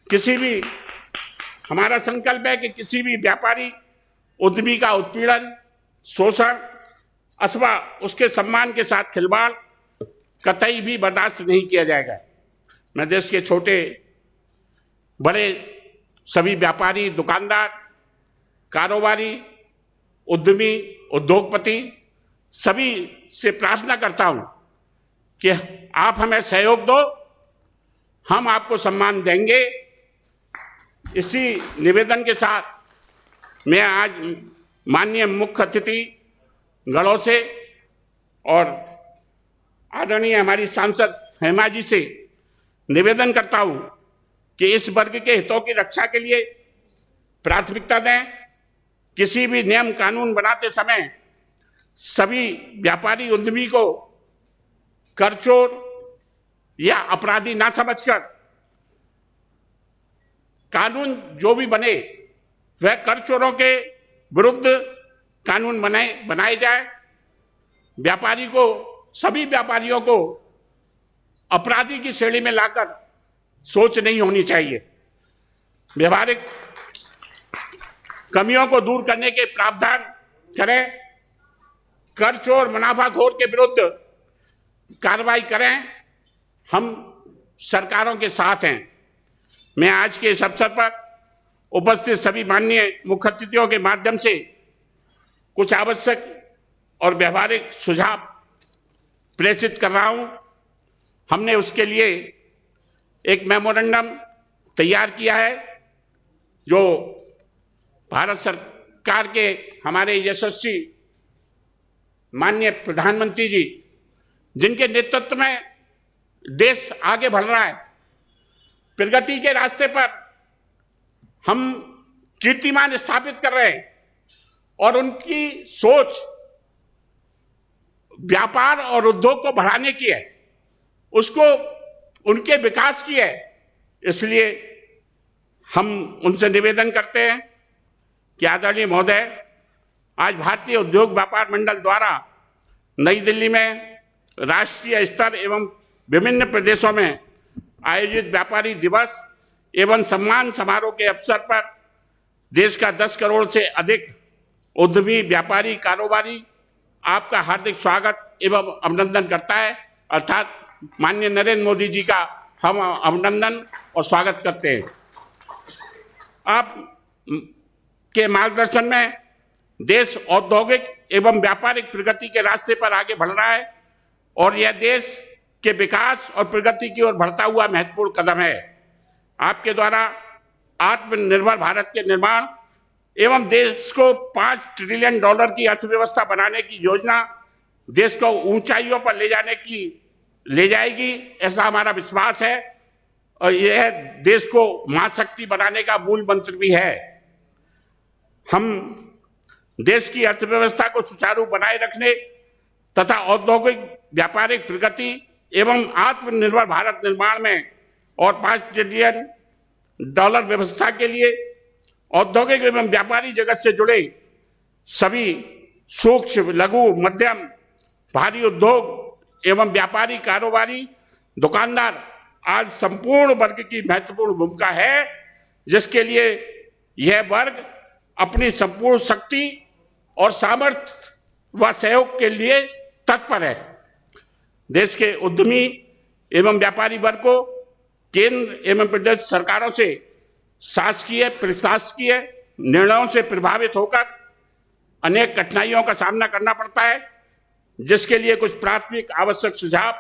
किसी भी हमारा संकल्प है कि किसी भी व्यापारी उद्यमी का उत्पीड़न, शोषण अथवा उसके सम्मान के साथ खिलवाड़ कतई भी बर्दाश्त नहीं किया जाएगा। मैं देश के छोटे बड़े सभी व्यापारी, दुकानदार, कारोबारी, उद्यमी, उद्योगपति सभी से प्रार्थना करता हूं कि आप हमें सहयोग दो, हम आपको सम्मान देंगे। इसी निवेदन के साथ मैं आज माननीय मुख्य अतिथि गणों से और आदरणीय हमारी सांसद हेमा जी से निवेदन करता हूं कि इस वर्ग के हितों की रक्षा के लिए प्राथमिकता दें। किसी भी नियम कानून बनाते समय सभी व्यापारी उद्यमी को कर चोर या अपराधी ना समझकर कानून जो भी बने वह कर चोरों के विरुद्ध कानून बनाए जाए। व्यापारी को, सभी व्यापारियों को अपराधी की श्रेणी में लाकर सोच नहीं होनी चाहिए। व्यवहारिक कमियों को दूर करने के प्रावधान करें, कर चोर मुनाफाखोर के विरुद्ध कार्रवाई करें। हम सरकारों के साथ हैं। मैं आज के इस अवसर पर उपस्थित सभी माननीय मुख्य अतिथियों के माध्यम से कुछ आवश्यक और व्यवहारिक सुझाव प्रेषित कर रहा हूं। हमने उसके लिए एक मेमोरेंडम तैयार किया है, जो भारत सरकार के हमारे यशस्वी माननीय प्रधानमंत्री जी, जिनके नेतृत्व में देश आगे बढ़ रहा है, प्रगति के रास्ते पर हम कीर्तिमान स्थापित कर रहे हैं, और उनकी सोच व्यापार और उद्योग को बढ़ाने की है, उसको उनके विकास की है। इसलिए हम उनसे निवेदन करते हैं कि आदरणीय महोदय, आज भारतीय उद्योग व्यापार मंडल द्वारा नई दिल्ली में राष्ट्रीय स्तर एवं विभिन्न प्रदेशों में आयोजित व्यापारी दिवस एवं सम्मान समारोह के अवसर पर देश का 10 करोड़ से अधिक उद्यमी, व्यापारी, कारोबारी आपका हार्दिक स्वागत एवं अभिनंदन करता है। अर्थात माननीय नरेंद्र मोदी जी का हम अभिनंदन और स्वागत करते हैं। आप के मार्गदर्शन में देश औद्योगिक एवं व्यापारिक प्रगति के रास्ते पर आगे बढ़ रहा है, और यह देश के विकास और प्रगति की ओर बढ़ता हुआ महत्वपूर्ण कदम है। आपके द्वारा आत्मनिर्भर भारत के निर्माण एवं देश को $5 ट्रिलियन की अर्थव्यवस्था बनाने की योजना देश को ऊंचाइयों पर ले जाएगी, ऐसा हमारा विश्वास है, और यह देश को महाशक्ति बनाने का मूल मंत्र भी है। हम देश की अर्थव्यवस्था को सुचारू बनाए रखने तथा औद्योगिक व्यापारिक प्रगति एवं आत्मनिर्भर भारत निर्माण में और $5 ट्रिलियन व्यवस्था के लिए औद्योगिक एवं व्यापारी जगत से जुड़े सभी सूक्ष्म, लघु, मध्यम, भारी उद्योग एवं व्यापारी, कारोबारी, दुकानदार आज संपूर्ण वर्ग की महत्वपूर्ण भूमिका है, जिसके लिए यह वर्ग अपनी संपूर्ण शक्ति और सामर्थ्य व सहयोग के लिए तत्पर है। देश के उद्यमी एवं व्यापारी वर्ग को केंद्र एवं प्रदेश सरकारों से शासकीय, प्रशासकीय निर्णयों से प्रभावित होकर अनेक कठिनाइयों का सामना करना पड़ता है, जिसके लिए कुछ प्राथमिक आवश्यक सुझाव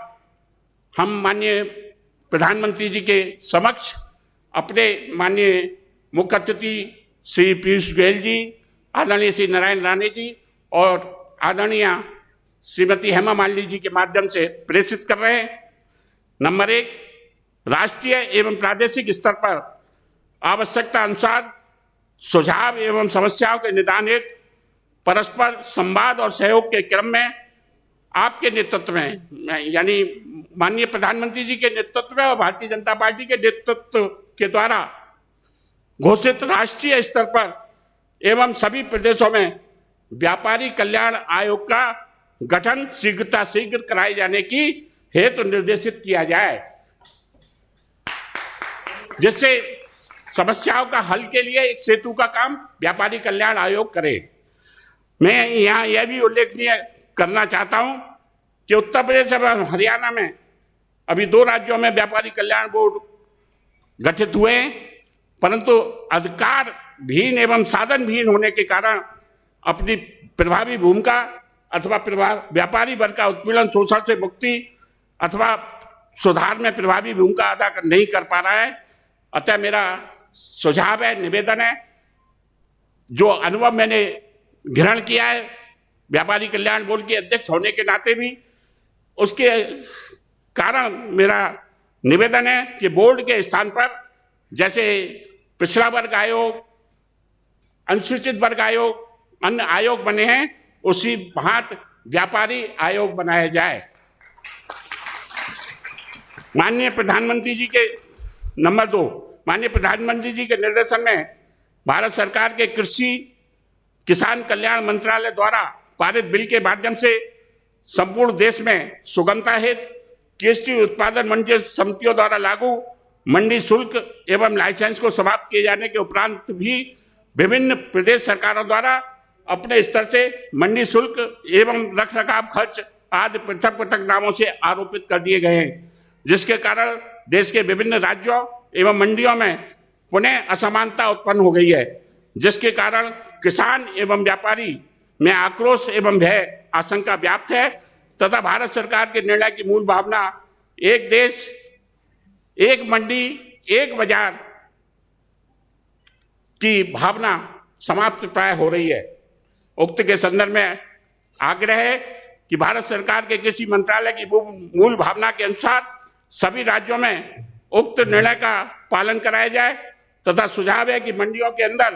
हम माननीय प्रधानमंत्री जी के समक्ष अपने माननीय मुख्य अतिथि श्री पीयूष गोयल जी, आदरणीय श्री नारायण राणे जी और आदरणीय श्रीमती हेमा मालिनी जी के माध्यम से प्रेषित कर रहे हैं। नंबर 1, राष्ट्रीय एवं प्रादेशिक स्तर पर आवश्यकता अनुसार सुझाव एवं समस्याओं के निदान हेतु परस्पर संवाद और सहयोग के क्रम में आपके नेतृत्व में, यानी माननीय प्रधानमंत्री जी के नेतृत्व में और भारतीय जनता पार्टी के नेतृत्व के द्वारा घोषित राष्ट्रीय स्तर पर एवं सभी प्रदेशों में व्यापारी कल्याण आयोग का गठन शीघ्र कराए जाने की हेतु निर्देशित किया जाए, जिससे समस्याओं का हल के लिए एक सेतु का काम व्यापारी कल्याण आयोग करे। मैं यहाँ यह भी उल्लेखनीय करना चाहता हूँ कि उत्तर प्रदेश एवं हरियाणा में अभी 2 राज्यों में व्यापारी कल्याण बोर्ड गठित हुए हैं, परंतु अधिकार भीन एवं साधन भीन होने के कारण अपनी प्रभावी भूमिका अथवा व्यापारी वर्ग का उत्पीड़न, शोषण से मुक्ति अथवा सुधार में प्रभावी भूमिका अदा नहीं कर पा रहा है। अतः मेरा सुझाव है, निवेदन है, जो अनुभव मैंने ग्रहण किया है व्यापारी कल्याण बोर्ड के अध्यक्ष होने के नाते भी, उसके कारण मेरा निवेदन है कि बोर्ड के स्थान पर जैसे पिछड़ा वर्ग आयोग, अनुसूचित वर्ग आयोग, अन्य आयोग बने हैं, उसी भांति व्यापारी आयोग बनाया जाए। माननीय प्रधानमंत्री जी के नंबर 2, माननीय प्रधानमंत्री जी के निर्देशन में भारत सरकार के कृषि किसान कल्याण मंत्रालय द्वारा पारित बिल के माध्यम से संपूर्ण देश में सुगमता हेतु कृषि उत्पादन मंडी समितियों द्वारा लागू मंडी शुल्क एवं लाइसेंस को समाप्त किए जाने के उपरांत भी विभिन्न प्रदेश सरकारों द्वारा अपने स्तर से मंडी शुल्क एवं रखरखाव खर्च आदि पृथक पृथक नामों से आरोपित कर दिए गए हैं, जिसके कारण देश के विभिन्न राज्यों एवं मंडियों में पुनः असमानता उत्पन्न हो गई है, जिसके कारण किसान एवं व्यापारी में आक्रोश एवं भय आशंका व्याप्त है तथा भारत सरकार के निर्णय की मूल भावना एक देश, एक मंडी, एक बाजार की भावना समाप्त प्राय हो रही है। उक्त के संदर्भ में आग्रह है कि भारत सरकार के कृषि मंत्रालय की मूल भावना के अनुसार सभी राज्यों में उक्त निर्णय का पालन कराया जाए तथा सुझाव है कि मंडियों के अंदर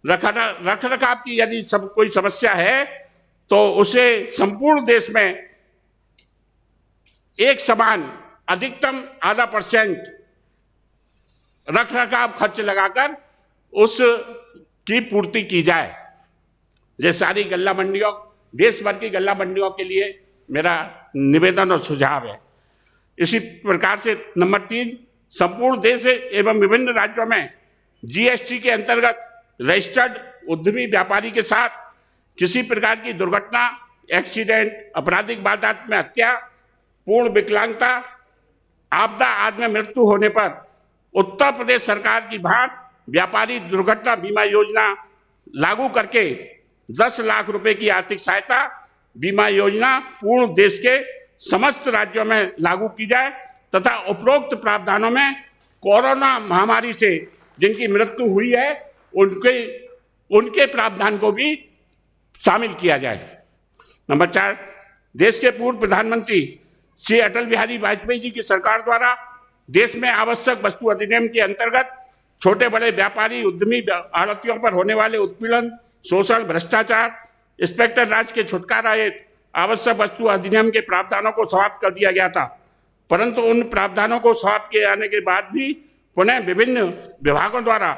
रख रखाव की यदि कोई समस्या है तो उसे संपूर्ण देश में एक समान अधिकतम 0.5% रख रखाव खर्च लगाकर उस की पूर्ति की जाए। ये सारी गल्ला मंडियों, देश भर की गल्ला मंडियों के लिए मेरा निवेदन और सुझाव है। इसी प्रकार से नंबर 3, संपूर्ण देश एवं विभिन्न राज्यों में जीएसटी के अंतर्गत रजिस्टर्ड उद्यमी व्यापारी के साथ किसी प्रकार की दुर्घटना, एक्सीडेंट, आपराधिक वारदात में हत्या, पूर्ण विकलांगता, आपदा आदि में मृत्यु होने पर उत्तर प्रदेश सरकार की भांति व्यापारी दुर्घटना बीमा योजना लागू करके 10 लाख रुपए की आर्थिक सहायता बीमा योजना पूर्ण देश के समस्त राज्यों में लागू की जाए तथा उपरोक्त प्रावधानों में कोरोना महामारी से जिनकी मृत्यु हुई है उनके प्रावधान को भी शामिल किया जाए। नंबर 4, देश के पूर्व प्रधानमंत्री श्री अटल बिहारी वाजपेयी जी की सरकार द्वारा देश में आवश्यक वस्तु अधिनियम के अंतर्गत छोटे बड़े व्यापारी उद्यमी आड़तियों पर होने वाले उत्पीड़न, शोषण, भ्रष्टाचार, इंस्पेक्टर राज के छुटकारा हेतु आवश्यक वस्तु अधिनियम के प्रावधानों को समाप्त कर दिया गया था, परंतु उन प्रावधानों को समाप्त किए जाने के बाद भी पुनः विभिन्न विभागों द्वारा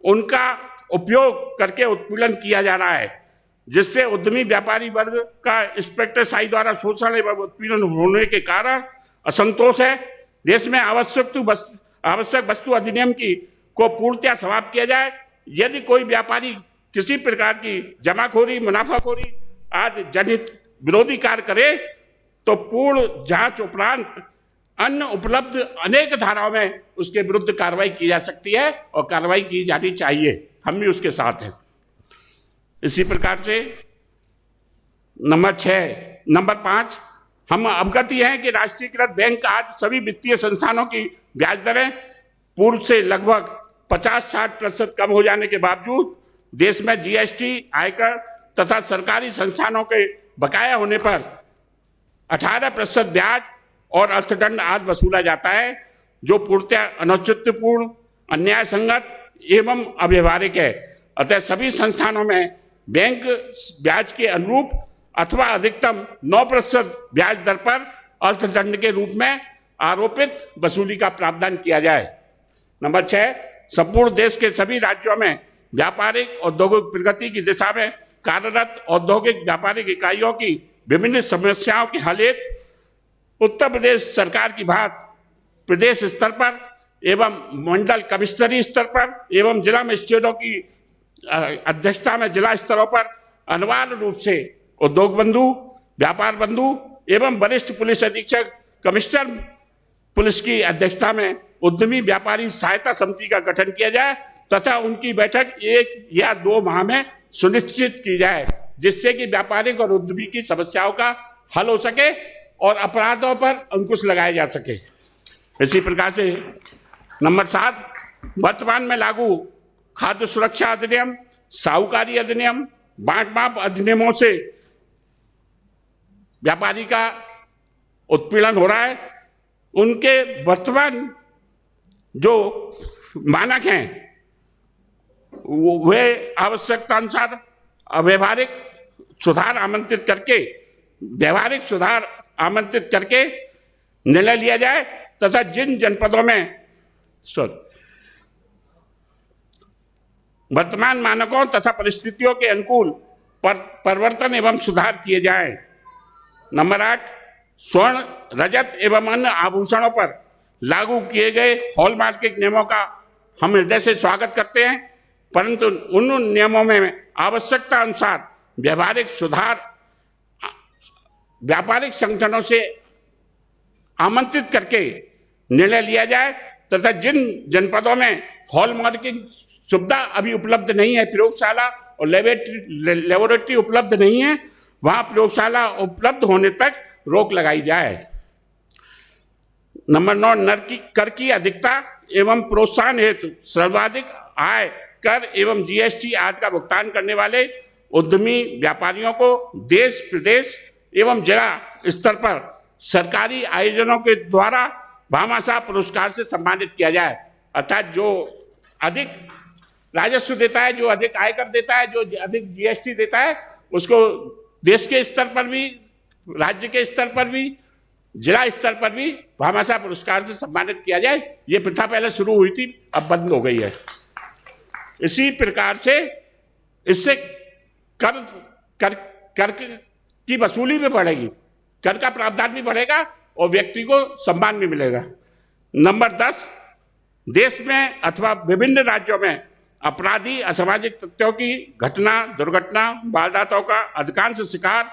उनका उपयोग करके उत्पीड़न किया जा रहा है, जिससे उद्यमी व्यापारी वर्ग का इंस्पेक्टर शाही द्वारा शोषण एवं उत्पीड़न होने के कारण असंतोष है। देश में आवश्यक वस्तु अधिनियम की को पूर्णतया समाप्त किया जाए। यदि कोई व्यापारी किसी प्रकार की जमाखोरी, मुनाफाखोरी आदि जनहित विरोधी कार्य करे तो पूर्ण जांच उपरांत अन्य उपलब्ध अनेक धाराओं में उसके विरुद्ध कार्रवाई की जा सकती है और कार्रवाई की जानी चाहिए। हम भी उसके साथ हैं। इसी प्रकार से नंबर 5, हम अवगत हैं कि राष्ट्रीयकृत बैंक आज सभी वित्तीय संस्थानों की ब्याज दरें पूर्व से लगभग 50-60% कम हो जाने के बावजूद देश में जीएसटी, आयकर तथा सरकारी संस्थानों के बकाया होने पर 18% ब्याज और अर्थदंड आदि वसूला जाता है, जो पूर्णतः अनौचित्यपूर्ण, अन्याय संगत एवं अव्यवहारिक है। अतः सभी संस्थानों में बैंक ब्याज के अनुरूप अथवा अधिकतम 9% ब्याज दर पर अर्थदंड के रूप में आरोपित वसूली का प्रावधान किया जाए। नंबर 6, संपूर्ण देश के सभी राज्यों में व्यापारिक औद्योगिक प्रगति की दिशा में कार्यरत औद्योगिक व्यापारिक इकाइयों की विभिन्न समस्याओं के हल हेतु उत्तर प्रदेश सरकार की भांति प्रदेश स्तर पर एवं मंडल कमिश्नरी स्तर पर एवं जिला मजिस्ट्रेटों की अध्यक्षता में जिला स्तरों पर अनिवार्य रूप से उद्योग बंधु, व्यापार बंधु एवं वरिष्ठ पुलिस अधीक्षक, कमिश्नर पुलिस की अध्यक्षता में उद्यमी व्यापारी सहायता समिति का गठन किया जाए तथा उनकी बैठक 1 या 2 माह में सुनिश्चित की जाए, जिससे कि व्यापारिक और उद्यमी की समस्याओं का हल हो सके और अपराधों पर अंकुश लगाया जा सके। इसी प्रकार से नंबर 7, वर्तमान में लागू खाद्य सुरक्षा अधिनियम, साहूकारी अधिनियम, बांट माप अधिनियमों से व्यापारी का उत्पीड़न हो रहा है। उनके वर्तमान जो मानक हैं वे आवश्यकता अनुसार व्यवहारिक सुधार आमंत्रित करके निर्णय लिया जाए तथा जिन जनपदों में वर्तमान मानकों तथा परिस्थितियों के अनुकूल परिवर्तन एवं सुधार किए जाएं। नंबर 8, स्वर्ण, रजत एवं अन्य आभूषणों पर लागू किए गए हॉलमार्किंग नियमों का हम हृदय से स्वागत करते हैं, परंतु उन नियमों में आवश्यकता अनुसार व्यापारिक संगठनों से आमंत्रित करके निर्णय लिया जाए तथा जिन जनपदों में हॉलमार्किंग सुविधा अभी उपलब्ध नहीं है, प्रयोगशाला और लेबोरेटरी उपलब्ध नहीं है, वहां प्रयोगशाला उपलब्ध होने तक रोक लगाई जाए। नंबर 9, कर की अधिकता एवं प्रोत्साहन हेतु सर्वाधिक आय कर एवं जीएसटी आदि का भुगतान करने वाले उद्यमी व्यापारियों को देश प्रदेश एवं जिला स्तर पर सरकारी आयोजनों के द्वारा भामाशाह पुरस्कार से सम्मानित किया जाए। अर्थात जो अधिक राजस्व देता है, जो अधिक आयकर देता है, जो अधिक जीएसटी देता है, उसको देश के स्तर पर भी, राज्य के स्तर पर भी, जिला स्तर पर भी भामाशाह पुरस्कार से सम्मानित किया जाए। ये प्रथा पहले शुरू हुई थी, अब बंद हो गई है। इसी प्रकार से इससे कर की वसूली भी बढ़ेगी, कर का प्रावधान भी बढ़ेगा और व्यक्ति को सम्मान भी मिलेगा। नंबर 10, देश में अथवा विभिन्न राज्यों में अपराधी असामाजिक तत्वों की घटना, दुर्घटना, वारदातों का अधिकांश शिकार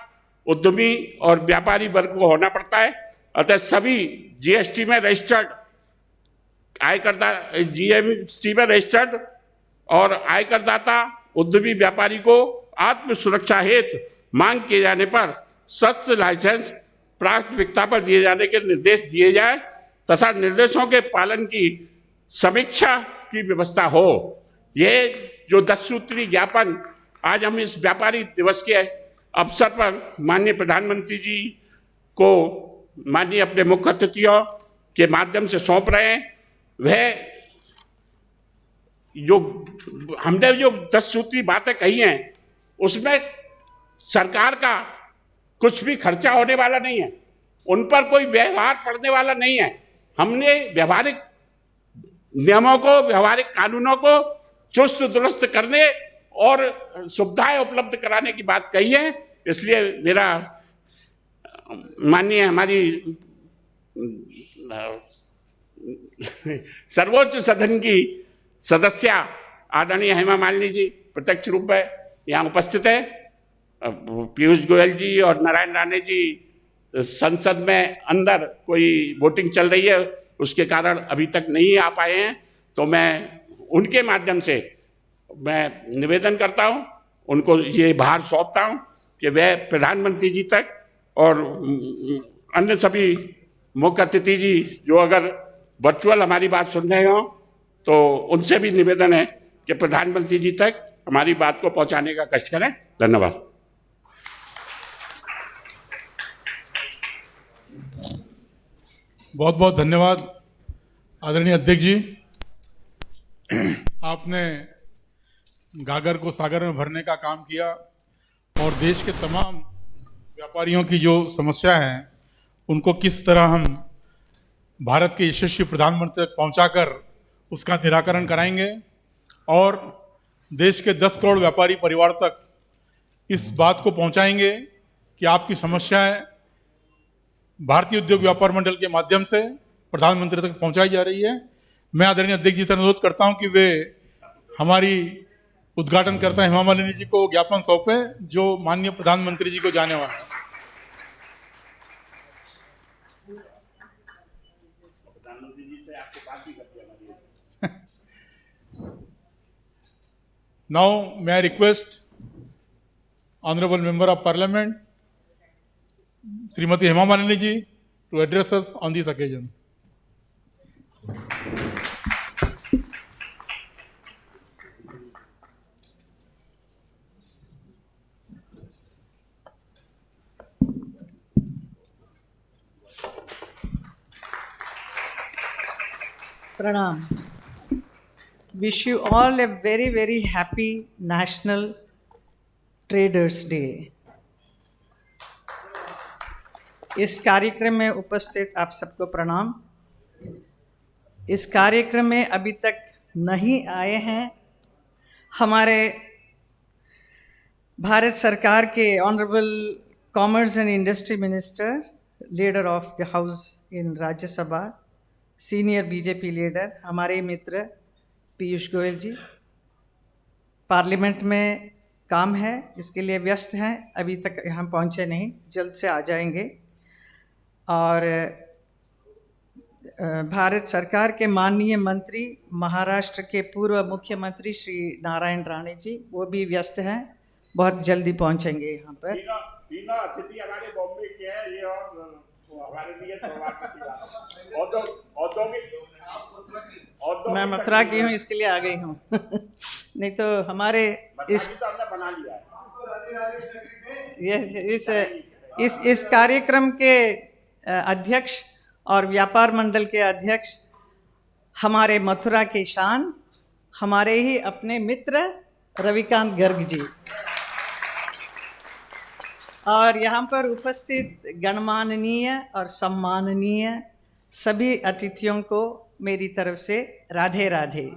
उद्यमी और व्यापारी वर्ग को होना पड़ता है। अतः सभी जीएसटी में रजिस्टर्ड और आयकरदाता उद्यमी व्यापारी को आत्म सुरक्षा हेतु मांग किए जाने पर सख्त लाइसेंस प्राथमिकता पर दिए जाने के निर्देश दिए जाए तथा निर्देशों के पालन की समीक्षा की व्यवस्था हो। ये जो 10 सूत्री ज्ञापन आज हम इस व्यापारी दिवस के अवसर पर माननीय प्रधानमंत्री जी को माननीय अपने मुख्य अतिथियों के माध्यम से सौंप रहे हैं, वह जो हमने जो 10 सूत्री बातें कही हैं उसमें सरकार का कुछ भी खर्चा होने वाला नहीं है, उन पर कोई व्यवहार पड़ने वाला नहीं है। हमने व्यवहारिक नियमों को, व्यवहारिक कानूनों को चुस्त दुरुस्त करने और सुविधाएं उपलब्ध कराने की बात कही है। इसलिए मेरा माननीय हमारी सर्वोच्च सदन की सदस्य आदरणीय हेमा मालिनी जी प्रत्यक्ष रूप में यहाँ उपस्थित है, पीयूष गोयल जी और नारायण राणे जी संसद में अंदर कोई वोटिंग चल रही है, उसके कारण अभी तक नहीं आ पाए हैं, तो मैं उनके माध्यम से मैं निवेदन करता हूं, उनको ये भार सौंपता हूं कि वह प्रधानमंत्री जी तक और अन्य सभी मुख्य अतिथि जी जो अगर वर्चुअल हमारी बात सुन रहे हो तो उनसे भी निवेदन है कि प्रधानमंत्री जी तक हमारी बात को पहुंचाने का कष्ट करें। धन्यवाद। बहुत बहुत धन्यवाद आदरणीय अध्यक्ष जी। आपने गागर को सागर में भरने का काम किया और देश के तमाम व्यापारियों की जो समस्या है उनको किस तरह हम भारत के यशस्वी प्रधानमंत्री तक पहुंचाकर उसका निराकरण कराएंगे और देश के 10 करोड़ व्यापारी परिवार तक इस बात को पहुंचाएंगे कि आपकी समस्याएं भारतीय उद्योग व्यापार मंडल के माध्यम से प्रधानमंत्री तक पहुंचाई जा रही है। मैं आदरणीय अध्यक्ष जी से अनुरोध करता हूं कि वे हमारी उद्घाटनकर्ता हेमा मालिनी जी को ज्ञापन सौंपे जो माननीय प्रधानमंत्री जी को जाने वाला है। Now may I request Honorable Member of Parliament Srimati Hema Malini ji to address us on this occasion. Pranam. Wish you all a very, very happy National Traders Day. इस कार्यक्रम में उपस्थित आप सबको प्रणाम। इस कार्यक्रम में अभी तक नहीं आए हैं हमारे भारत सरकार के honourable commerce and industry minister, leader of the house in Rajya Sabha, senior BJP leader हमारे मित्र पीयूष गोयल जी। पार्लियामेंट में काम है, इसके लिए व्यस्त हैं, अभी तक यहाँ पहुँचे नहीं, जल्द से आ जाएंगे। और भारत सरकार के माननीय मंत्री, महाराष्ट्र के पूर्व मुख्यमंत्री श्री नारायण राणे जी, वो भी व्यस्त हैं, बहुत जल्दी पहुंचेंगे यहाँ पर। तीनों अतिथि हमारे बॉम्बे के हैं, ये और हमारे लिए सौभाग्य की बात है। मैं मथुरा की हूँ, इसके लिए आ गई हूँ। नहीं तो हमारे इस कार्यक्रम के अध्यक्ष और व्यापार मंडल के अध्यक्ष हमारे मथुरा की शान, हमारे ही अपने मित्र रविकांत गर्ग जी, और यहाँ पर उपस्थित गणमाननीय और सम्माननीय सभी अतिथियों को मेरी तरफ से राधे राधे।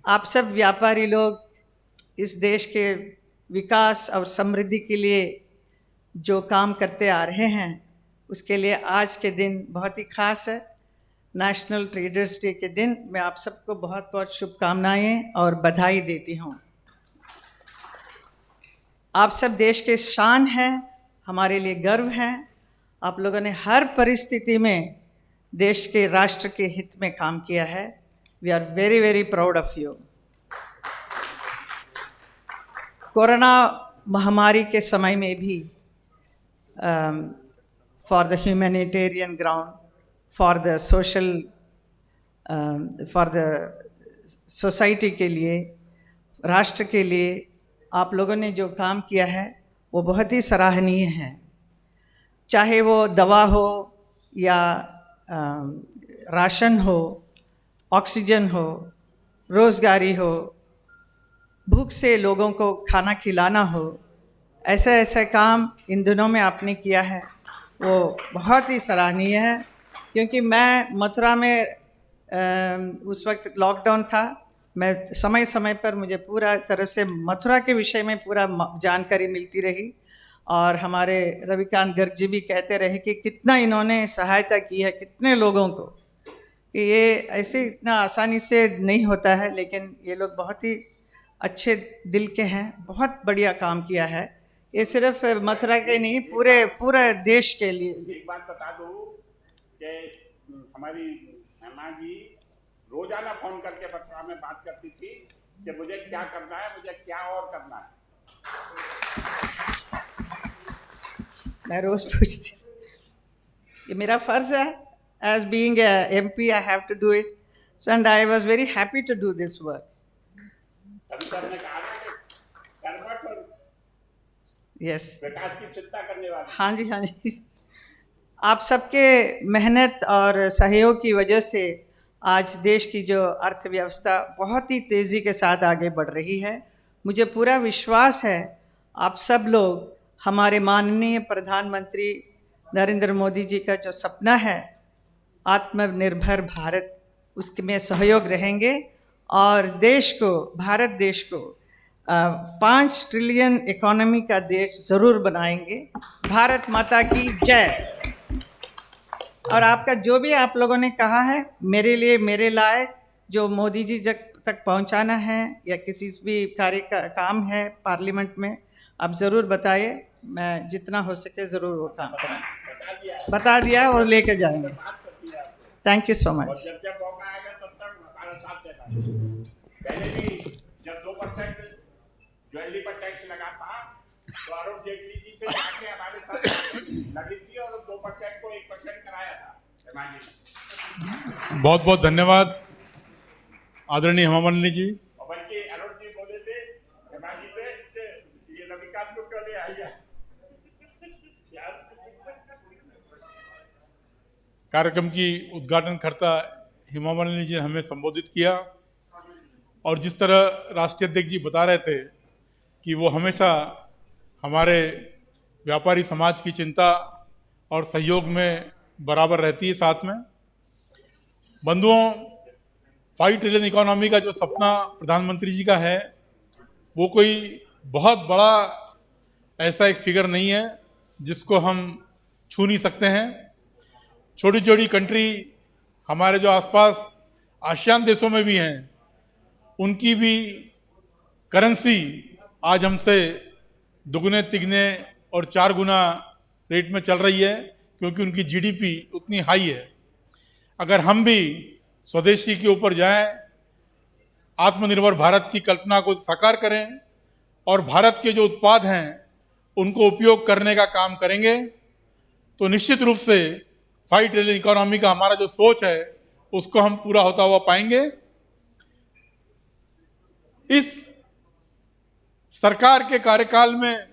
आप सब व्यापारी लोग इस देश के विकास और समृद्धि के लिए जो काम करते आ रहे हैं, उसके लिए आज के दिन बहुत ही खास है। नेशनल ट्रेडर्स डे के दिन मैं आप सबको बहुत बहुत शुभकामनाएं और बधाई देती हूँ। आप सब देश के शान हैं, हमारे लिए गर्व है। आप लोगों ने हर परिस्थिति में देश के राष्ट्र के हित में काम किया है। We are very very proud of you. Corona महामारी के समय में भी for the humanitarian ground, for the social, for the society के लिए, राष्ट्र के लिए आप लोगों ने जो काम किया है वो बहुत ही सराहनीय है। चाहे वो दवा हो या राशन हो, ऑक्सीजन हो, रोज़गारी हो, भूख से लोगों को खाना खिलाना हो, ऐसा ऐसा काम इन दिनों में आपने किया है, वो बहुत ही सराहनीय है। क्योंकि मैं मथुरा में उस वक्त लॉकडाउन था, मैं समय समय पर मुझे पूरा तरह से मथुरा के विषय में पूरा जानकारी मिलती रही, और हमारे रविकांत गर्ग जी भी कहते रहे कि कितना इन्होंने सहायता की है कितने लोगों को, कि ये ऐसे इतना आसानी से नहीं होता है, लेकिन ये लोग बहुत ही अच्छे दिल के हैं, बहुत बढ़िया काम किया है। ये सिर्फ मथुरा के नहीं, पूरे देश के लिए। एक बात बता दूं कि हमारी हेमा जी रोजाना फोन करके मथुरा में बात करती थी कि मुझे क्या करना है, मुझे क्या और करना है। मैं रोज पूछती, ये मेरा फर्ज है, as being MP I have to do it, and I was very happy to do this work. अभी सर ने कहा ना कि कर्मठ और यस, विकास की चिंता करने वाले। हाँ जी, हाँ जी। आप सबके मेहनत और सहयोग की वजह से आज देश की जो अर्थव्यवस्था बहुत ही तेज़ी के साथ आगे बढ़ रही है। मुझे पूरा विश्वास है आप सब लोग हमारे माननीय प्रधानमंत्री नरेंद्र मोदी जी का जो सपना है आत्मनिर्भर भारत, उसमें सहयोग रहेंगे और देश को, भारत देश को 5 ट्रिलियन इकोनॉमी का देश ज़रूर बनाएंगे। भारत माता की जय। और आपका जो भी आप लोगों ने कहा है मेरे लिए, मेरे लायक जो मोदी जी तक पहुंचाना है या किसी भी कार्य का काम है पार्लियामेंट में, आप ज़रूर बताइए, मैं जितना हो सके ज़रूर वो काम करूँगा। बता दिया और लेके जाएंगे। Thank you so much. जब मौका आएगा तब तक हमारा साथ देना। पहले भी जब 2% ज्वेलरी पर टैक्स लगा था तो अरुण जेटली जी से जाके हमारे साथ लगी थी और 2% को 1% कराया था। बहुत बहुत धन्यवाद आदरणीय हेमा मालिनी जी। और बल्कि अरुण जी बोले थे हेमा जी से ये रविकांत को क्यों ले आई है। कार्यक्रम की उद्घाटनकर्ता हेमा मालिनी जी ने हमें संबोधित किया, और जिस तरह राष्ट्रीय अध्यक्ष जी बता रहे थे कि वो हमेशा हमारे व्यापारी समाज की चिंता और सहयोग में बराबर रहती है साथ में। बंधुओं, 5 ट्रिलियन इकोनॉमी का जो सपना प्रधानमंत्री जी का है वो कोई बहुत बड़ा ऐसा एक फिगर नहीं है जिसको हम छू नहीं सकते हैं। छोटी छोटी कंट्री हमारे जो आसपास आसियान देशों में भी हैं, उनकी भी करेंसी आज हमसे दुगने तिगने और 4 गुना रेट में चल रही है, क्योंकि उनकी जीडीपी उतनी हाई है। अगर हम भी स्वदेशी के ऊपर जाएं, आत्मनिर्भर भारत की कल्पना को साकार करें और भारत के जो उत्पाद हैं उनको उपयोग करने का काम करेंगे, तो निश्चित रूप से 5 ट्रिलियन इकोनॉमी का हमारा जो सोच है उसको हम पूरा होता हुआ पाएंगे। इस सरकार के कार्यकाल में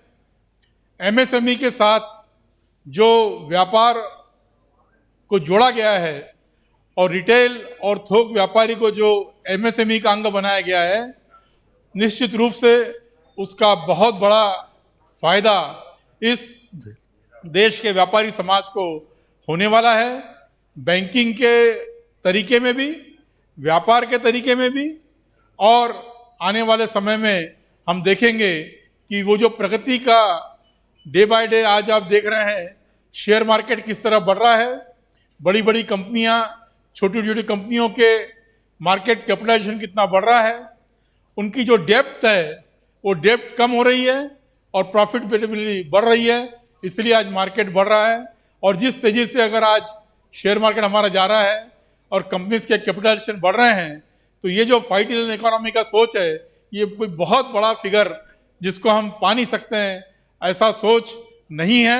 एमएसएमई के साथ जो व्यापार को जोड़ा गया है और रिटेल और थोक व्यापारी को जो एमएसएमई का अंग बनाया गया है, निश्चित रूप से उसका बहुत बड़ा फायदा इस देश के व्यापारी समाज को होने वाला है। बैंकिंग के तरीके में भी, व्यापार के तरीके में भी, और आने वाले समय में हम देखेंगे कि वो जो प्रगति का डे बाय डे आज आप देख रहे हैं, शेयर मार्केट किस तरह बढ़ रहा है, बड़ी बड़ी कंपनियां, छोटी छोटी कंपनियों के मार्केट कैपिटलाइजेशन कितना बढ़ रहा है, उनकी जो डेप्थ है वो डेप्थ कम हो रही है और प्रॉफिटेबिलिटी बढ़ रही है, इसलिए आज मार्केट बढ़ रहा है। और जिस तेजी से अगर आज शेयर मार्केट हमारा जा रहा है और कंपनीज के कैपिटलाइजेशन बढ़ रहे हैं, तो ये जो 5 ट्रिलियन इकोनॉमी का सोच है, ये कोई बहुत बड़ा फिगर जिसको हम पा नहीं सकते हैं, ऐसा सोच नहीं है।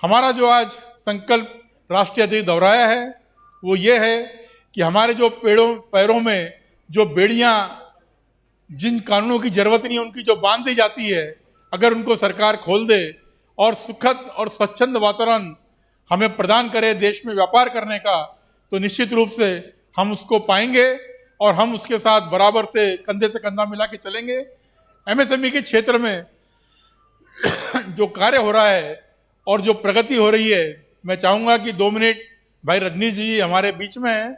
हमारा जो आज संकल्प राष्ट्रीय अध्यक्ष दोहराया है वो ये है कि हमारे जो पैरों में जो बेड़ियां, जिन कानूनों की जरूरत नहीं है, उनकी जो बांध दी जाती है, अगर उनको सरकार खोल दे और सुखद और स्वच्छंद वातावरण हमें प्रदान करे देश में व्यापार करने का, तो निश्चित रूप से हम उसको पाएंगे और हम उसके साथ बराबर से कंधा मिला के चलेंगे। एमएसएमई के क्षेत्र में जो कार्य हो रहा है और जो प्रगति हो रही है, मैं चाहूँगा कि 2 मिनट भाई रजनीश जी हमारे बीच में हैं,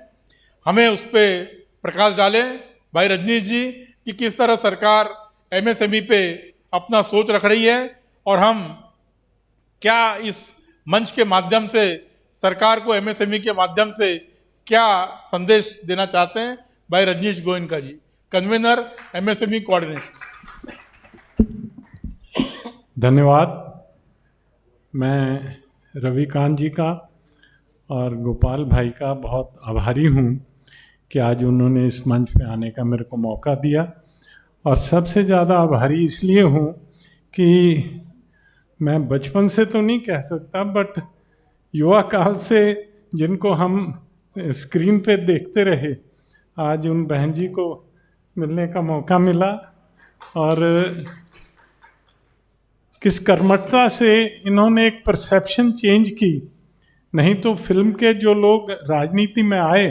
हमें उस पर प्रकाश डालें। भाई रजनीश जी, कि किस तरह सरकार एमएसएमई पे अपना सोच रख रही है और हम क्या इस मंच के माध्यम से सरकार को एमएसएमई के माध्यम से क्या संदेश देना चाहते हैं। भाई रजनीश गोयनका जी, कन्वीनर एमएसएमई कोऑर्डिनेशन। धन्यवाद। मैं रविकांत जी का और गोपाल भाई का बहुत आभारी हूँ कि आज उन्होंने इस मंच पे आने का मेरे को मौका दिया, और सबसे ज़्यादा आभारी इसलिए हूँ कि मैं बचपन से तो नहीं कह सकता, बट युवा काल से जिनको हम स्क्रीन पे देखते रहे, आज उन बहन जी को मिलने का मौका मिला, और किस कर्मठता से इन्होंने एक परसेप्शन चेंज की। नहीं तो फिल्म के जो लोग राजनीति में आए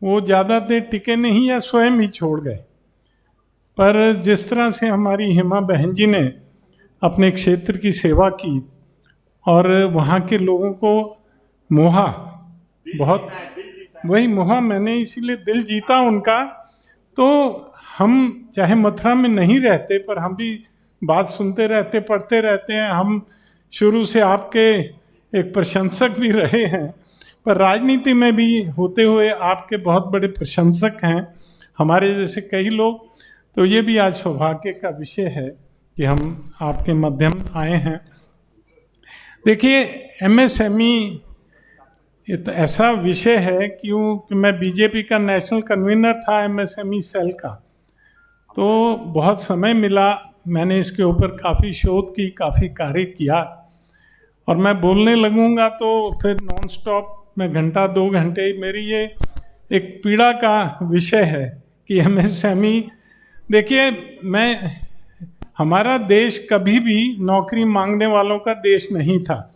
वो ज़्यादा देर टिके नहीं या स्वयं ही छोड़ गए, पर जिस तरह से हमारी हेमा बहन जी ने अपने क्षेत्र की सेवा की और वहाँ के लोगों को मोहा, बहुत वही मोहा, मैंने इसीलिए दिल जीता उनका। तो हम चाहे मथुरा में नहीं रहते, पर हम भी बात सुनते रहते, पढ़ते रहते हैं। हम शुरू से आपके एक प्रशंसक भी रहे हैं, पर राजनीति में भी होते हुए आपके बहुत बड़े प्रशंसक हैं हमारे जैसे कई लोग। तो ये भी आज सौभाग्य का विषय है कि हम आपके माध्यम आए हैं। देखिए, एमएसएमई एक ऐसा विषय है, क्योंकि मैं बीजेपी का नेशनल कन्वीनर था एमएसएमई सेल का, तो बहुत समय मिला, मैंने इसके ऊपर काफ़ी शोध की, काफ़ी कार्य किया, और मैं बोलने लगूंगा तो फिर नॉन स्टॉप मैं घंटा 2 घंटे, मेरी ये एक पीड़ा का विषय है कि एमएसएमई। देखिए, हमारा देश कभी भी नौकरी मांगने वालों का देश नहीं था।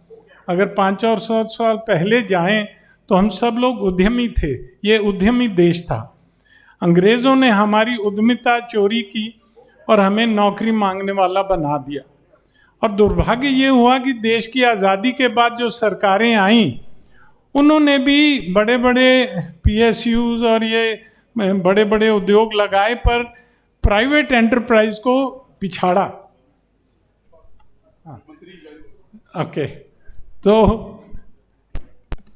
अगर 500 और 100 साल पहले जाएं तो हम सब लोग उद्यमी थे, ये उद्यमी देश था। अंग्रेज़ों ने हमारी उद्यमिता चोरी की और हमें नौकरी मांगने वाला बना दिया। और दुर्भाग्य ये हुआ कि देश की आज़ादी के बाद जो सरकारें आईं, उन्होंने भी बड़े बड़े पीएसयूज और ये बड़े बड़े उद्योग लगाए, पर प्राइवेट एंटरप्राइज को पिछाड़ा। ओके, तो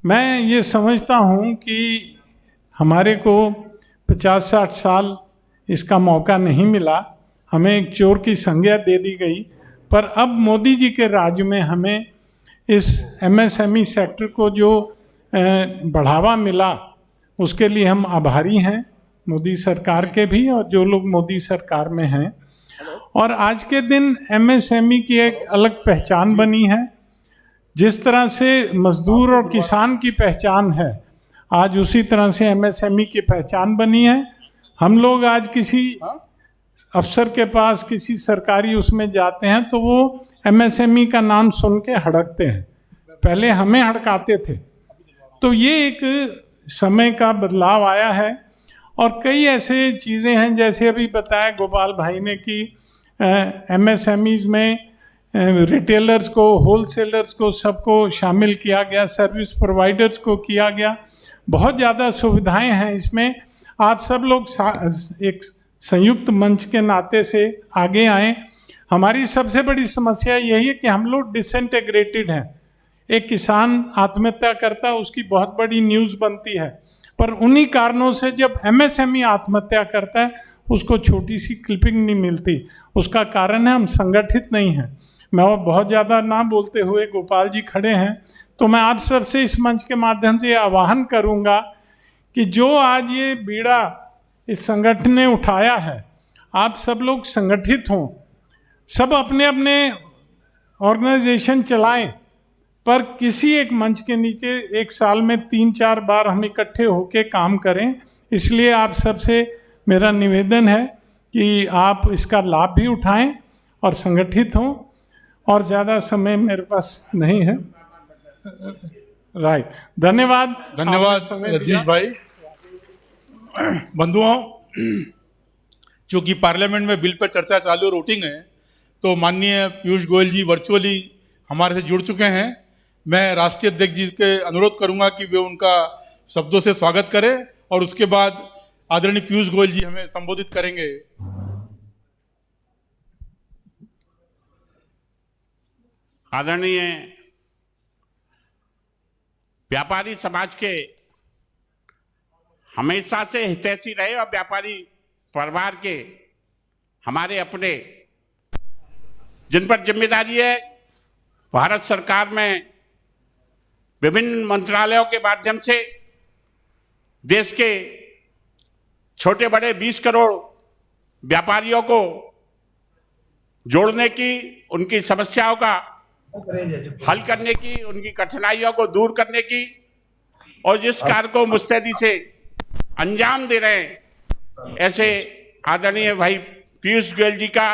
मैं ये समझता हूँ कि हमारे को 50-60 साल इसका मौका नहीं मिला, हमें एक चोर की संज्ञा दे दी गई। पर अब मोदी जी के राज में हमें इस एमएसएमई सेक्टर को जो बढ़ावा मिला, उसके लिए हम आभारी हैं मोदी सरकार के भी, और जो लोग मोदी सरकार में हैं। और आज के दिन एमएसएमई की एक अलग पहचान बनी है। जिस तरह से मजदूर और किसान की पहचान है, आज उसी तरह से एमएसएमई की पहचान बनी है। हम लोग आज किसी अफसर के पास, किसी सरकारी उसमें जाते हैं तो वो एमएसएमई का नाम सुन के हड़कते हैं, पहले हमें हड़काते थे। तो ये एक समय का बदलाव आया है और कई ऐसे चीज़ें हैं, जैसे अभी बताया गोपाल भाई ने कि एमएसएमईज में रिटेलर्स को, होलसेलर्स को, सबको शामिल किया गया, सर्विस प्रोवाइडर्स को किया गया। बहुत ज़्यादा सुविधाएं हैं इसमें। आप सब लोग एक संयुक्त मंच के नाते से आगे आए। हमारी सबसे बड़ी समस्या यही है कि हम लोग डिसइंटीग्रेटेड हैं। एक किसान आत्महत्या करता है, उसकी बहुत बड़ी न्यूज़ बनती है, पर उन्हीं कारणों से जब एमएसएमई आत्महत्या करता है उसको छोटी सी क्लिपिंग नहीं मिलती। उसका कारण है हम संगठित नहीं हैं। मैं वो बहुत ज़्यादा ना बोलते हुए, गोपाल जी खड़े हैं, तो मैं आप सबसे इस मंच के माध्यम से आह्वान करूंगा कि जो आज ये बीड़ा इस संगठन ने उठाया है, आप सब लोग संगठित हों, सब अपने अपने ऑर्गेनाइजेशन चलाएं, पर किसी एक मंच के नीचे एक साल में 3-4 बार हम इकट्ठे होके काम करें। इसलिए आप सबसे मेरा निवेदन है कि आप इसका लाभ भी उठाएं और संगठित हों। और ज़्यादा समय मेरे पास नहीं है। राइट, धन्यवाद रजनीश भाई। बंधुओं, चूंकि पार्लियामेंट में बिल पर चर्चा चालू और वोटिंग है, तो माननीय पीयूष गोयल जी वर्चुअली हमारे से जुड़ चुके हैं। मैं राष्ट्रीय अध्यक्ष जी के अनुरोध करूंगा कि वे उनका शब्दों से स्वागत करें और उसके बाद आदरणीय पीयूष गोयल जी हमें संबोधित करेंगे। आदरणीय व्यापारी समाज के हमेशा से हितैषी रहे और व्यापारी परिवार के हमारे अपने, जिन पर जिम्मेदारी है भारत सरकार में विभिन्न मंत्रालयों के माध्यम से देश के छोटे बड़े 20 करोड़ व्यापारियों को जोड़ने की, उनकी समस्याओं का हल करने की, उनकी कठिनाइयों को दूर करने की, और जिस कार्य को मुस्तैदी से अंजाम दे रहे हैं, ऐसे आदरणीय भाई पीयूष गोयल जी का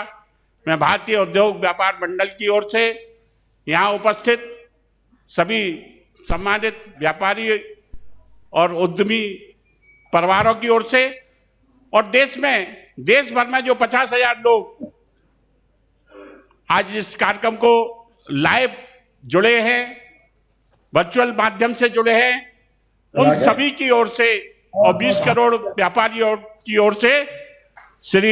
मैं भारतीय उद्योग व्यापार मंडल की ओर से, यहाँ उपस्थित सभी सम्मानित व्यापारी और उद्यमी परिवारों की ओर से, और देश भर में जो 50,000 लोग आज इस कार्यक्रम को लाइव जुड़े हैं, वर्चुअल माध्यम से जुड़े हैं, उन सभी की ओर से और 20 करोड़ व्यापारियों की ओर से श्री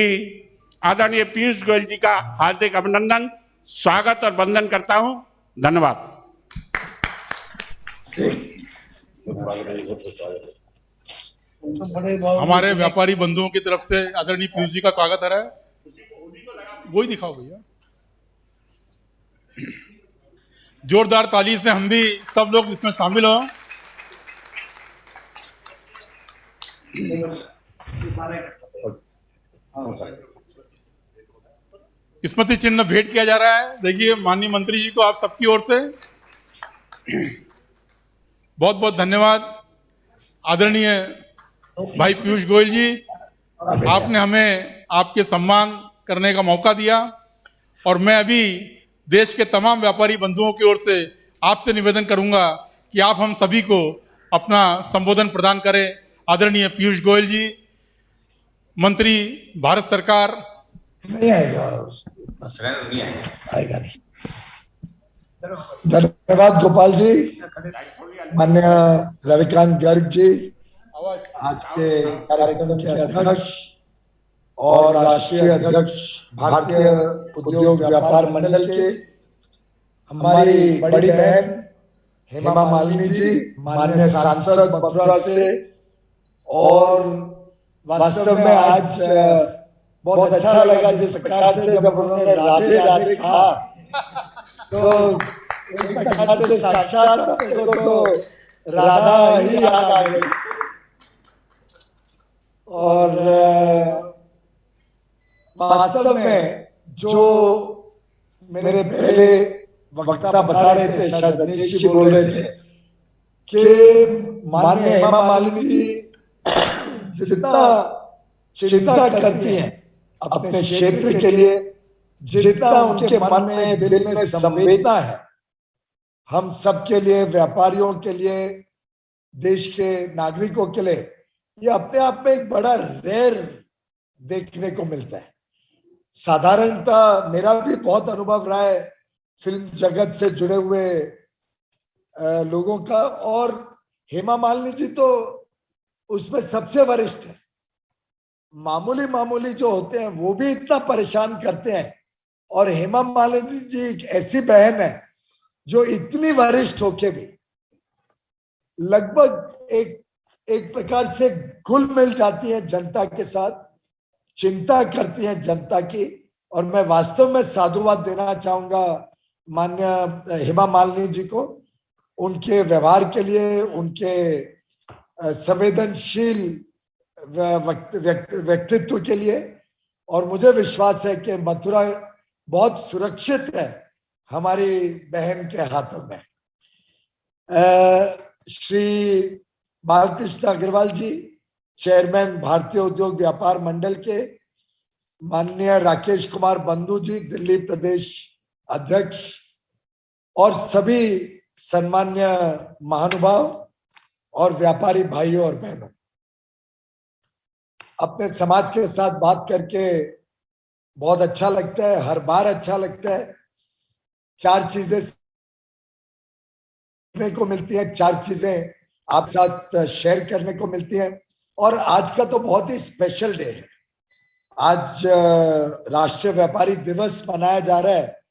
आदरणीय पीयूष गोयल जी का हार्दिक अभिनंदन, स्वागत और वंदन करता हूं। धन्यवाद। हमारे व्यापारी बंधुओं की तरफ से आदरणीय पीयूष जी का स्वागत है। वही दिखाओ भैया। जोरदार ताली से हम भी सब लोग इसमें शामिल हो। स्मृति चिन्ह भेंट किया जा रहा है। देखिए माननीय मंत्री जी को आप सबकी ओर से बहुत बहुत धन्यवाद। आदरणीय भाई पीयूष गोयल जी, आपने हमें आपके सम्मान करने का मौका दिया, और मैं अभी देश के तमाम व्यापारी बंधुओं की ओर से आपसे निवेदन करूंगा कि आप हम सभी को अपना संबोधन प्रदान करें। आदरणीय पीयूष गोयल जी, मंत्री भारत सरकार। नहीं आएगा, आएगा नहीं। धन्यवाद गोपाल जी। माननीय रविकांत गर्ग जी, आज के कार्यक्रम के अध्यक्ष और राष्ट्रीय अध्यक्ष भारतीय उद्योग व्यापार मंडल के, हमारी बड़ी बहन हेमा मालिनी जी, माननीय सांसद मथुरा से, और वास्तव में आज बहुत अच्छा लगा जिस प्रकार से जब उन्होंने राधे राधे कहा, तो एक प्रकार से साक्षात तो राधा ही याद आ गई। और वास्तव में जो मेरे पहले वक्ता बता रहे थे, शायद रजनीश जी बोल रहे थे कि माननीय हेमा मालिनी जी जितना चिंता करती हैं अपने क्षेत्र के लिए, जितना उनके मन में दिल में संवेदना है हम सब के लिए, व्यापारियों के लिए, देश के नागरिकों के लिए, ये अपने आप में एक बड़ा रेयर देखने को मिलता है। साधारणतः मेरा भी बहुत अनुभव रहा है फिल्म जगत से जुड़े हुए लोगों का, और हेमा मालिनी जी तो उसमें सबसे वरिष्ठ है। मामूली मामूली जो होते हैं वो भी इतना परेशान करते हैं, और हेमा मालिनी जी एक ऐसी बहन है जो इतनी वरिष्ठ होके भी लगभग एक प्रकार से घुल मिल जाती है जनता के साथ, चिंता करती है जनता की। और मैं वास्तव में साधुवाद देना चाहूंगा माननीय हेमा मालिनी जी को, उनके व्यवहार के लिए, उनके संवेदनशील व्यक्तित्व के लिए। और मुझे विश्वास है कि मथुरा बहुत सुरक्षित है हमारी बहन के हाथों में। श्री बालकृष्ण अग्रवाल जी, चेयरमैन भारतीय उद्योग व्यापार मंडल के, माननीय राकेश कुमार बंधु जी, दिल्ली प्रदेश अध्यक्ष, और सभी सम्मान्य महानुभाव और व्यापारी भाइयों और बहनों, अपने समाज के साथ बात करके बहुत अच्छा लगता है, हर बार अच्छा लगता है। 4 चीजें सीखने को मिलती हैं, 4 चीजें आप साथ शेयर करने को मिलती हैं। और आज का तो बहुत ही स्पेशल डे है। आज राष्ट्रीय व्यापारी दिवस मनाया जा रहा है,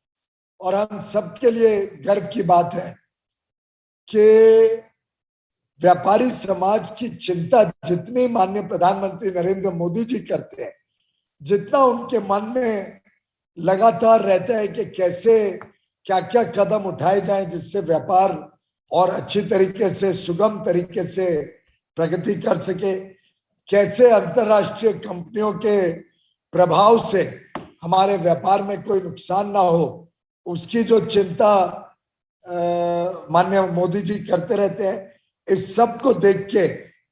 और हम सबके लिए गर्व की बात है कि व्यापारी समाज की चिंता जितनी माननीय प्रधानमंत्री नरेंद्र मोदी जी करते हैं, जितना उनके मन में लगातार रहता है कि कैसे क्या क्या कदम उठाए जाएं जिससे व्यापार और अच्छी तरीके से, सुगम तरीके से प्रगति कर सके, कैसे अंतरराष्ट्रीय कंपनियों के प्रभाव से हमारे व्यापार में कोई नुकसान ना हो, उसकी जो चिंता माननीय मोदी जी करते रहते हैं। इस सब को देख के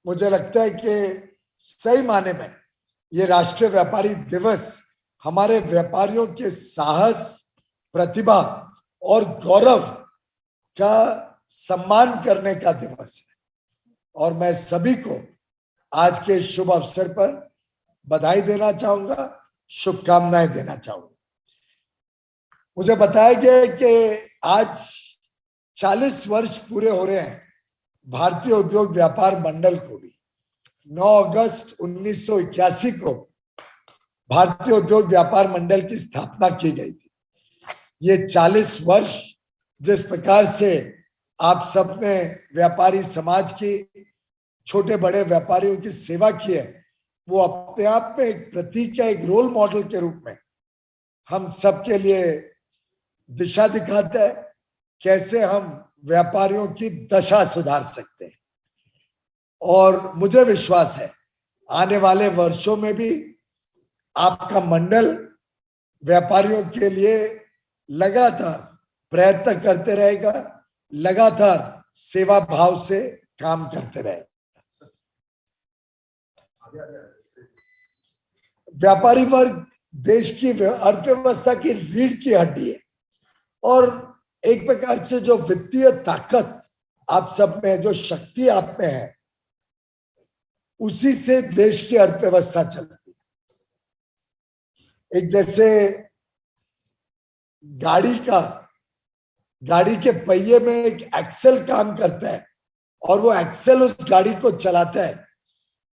मुझे लगता है कि सही माने में ये राष्ट्रीय व्यापारी दिवस हमारे व्यापारियों के साहस, प्रतिभा और गौरव का सम्मान करने का दिवस है। और मैं सभी को आज के शुभ अवसर पर बधाई देना चाहूंगा, शुभकामनाएं देना चाहूंगा। मुझे बताया गया है कि आज 40 वर्ष पूरे हो रहे हैं भारतीय उद्योग व्यापार मंडल को भी। 9 अगस्त 1981 को भारतीय उद्योग व्यापार मंडल की स्थापना की गई थी। ये 40 वर्ष जिस प्रकार से आप सबने व्यापारी समाज की, छोटे बड़े व्यापारियों की सेवा की है, वो अपने आप में एक प्रतीक है, एक रोल मॉडल के रूप में हम सबके लिए दिशा दिखाता है कैसे हम व्यापारियों की दशा सुधार सकते हैं। और मुझे विश्वास है आने वाले वर्षों में भी आपका मंडल व्यापारियों के लिए लगातार प्रयत्न करते रहेगा, लगातार सेवा भाव से काम करते रहेगा। व्यापारी वर्ग देश की अर्थव्यवस्था की रीढ़ की हड्डी है, और एक प्रकार से जो वित्तीय ताकत आप सब में है, जो शक्ति आप में है, उसी से देश की अर्थव्यवस्था चलती है। एक जैसे गाड़ी के पहिए में एक एक्सेल काम करता है और वो एक्सेल उस गाड़ी को चलाता है,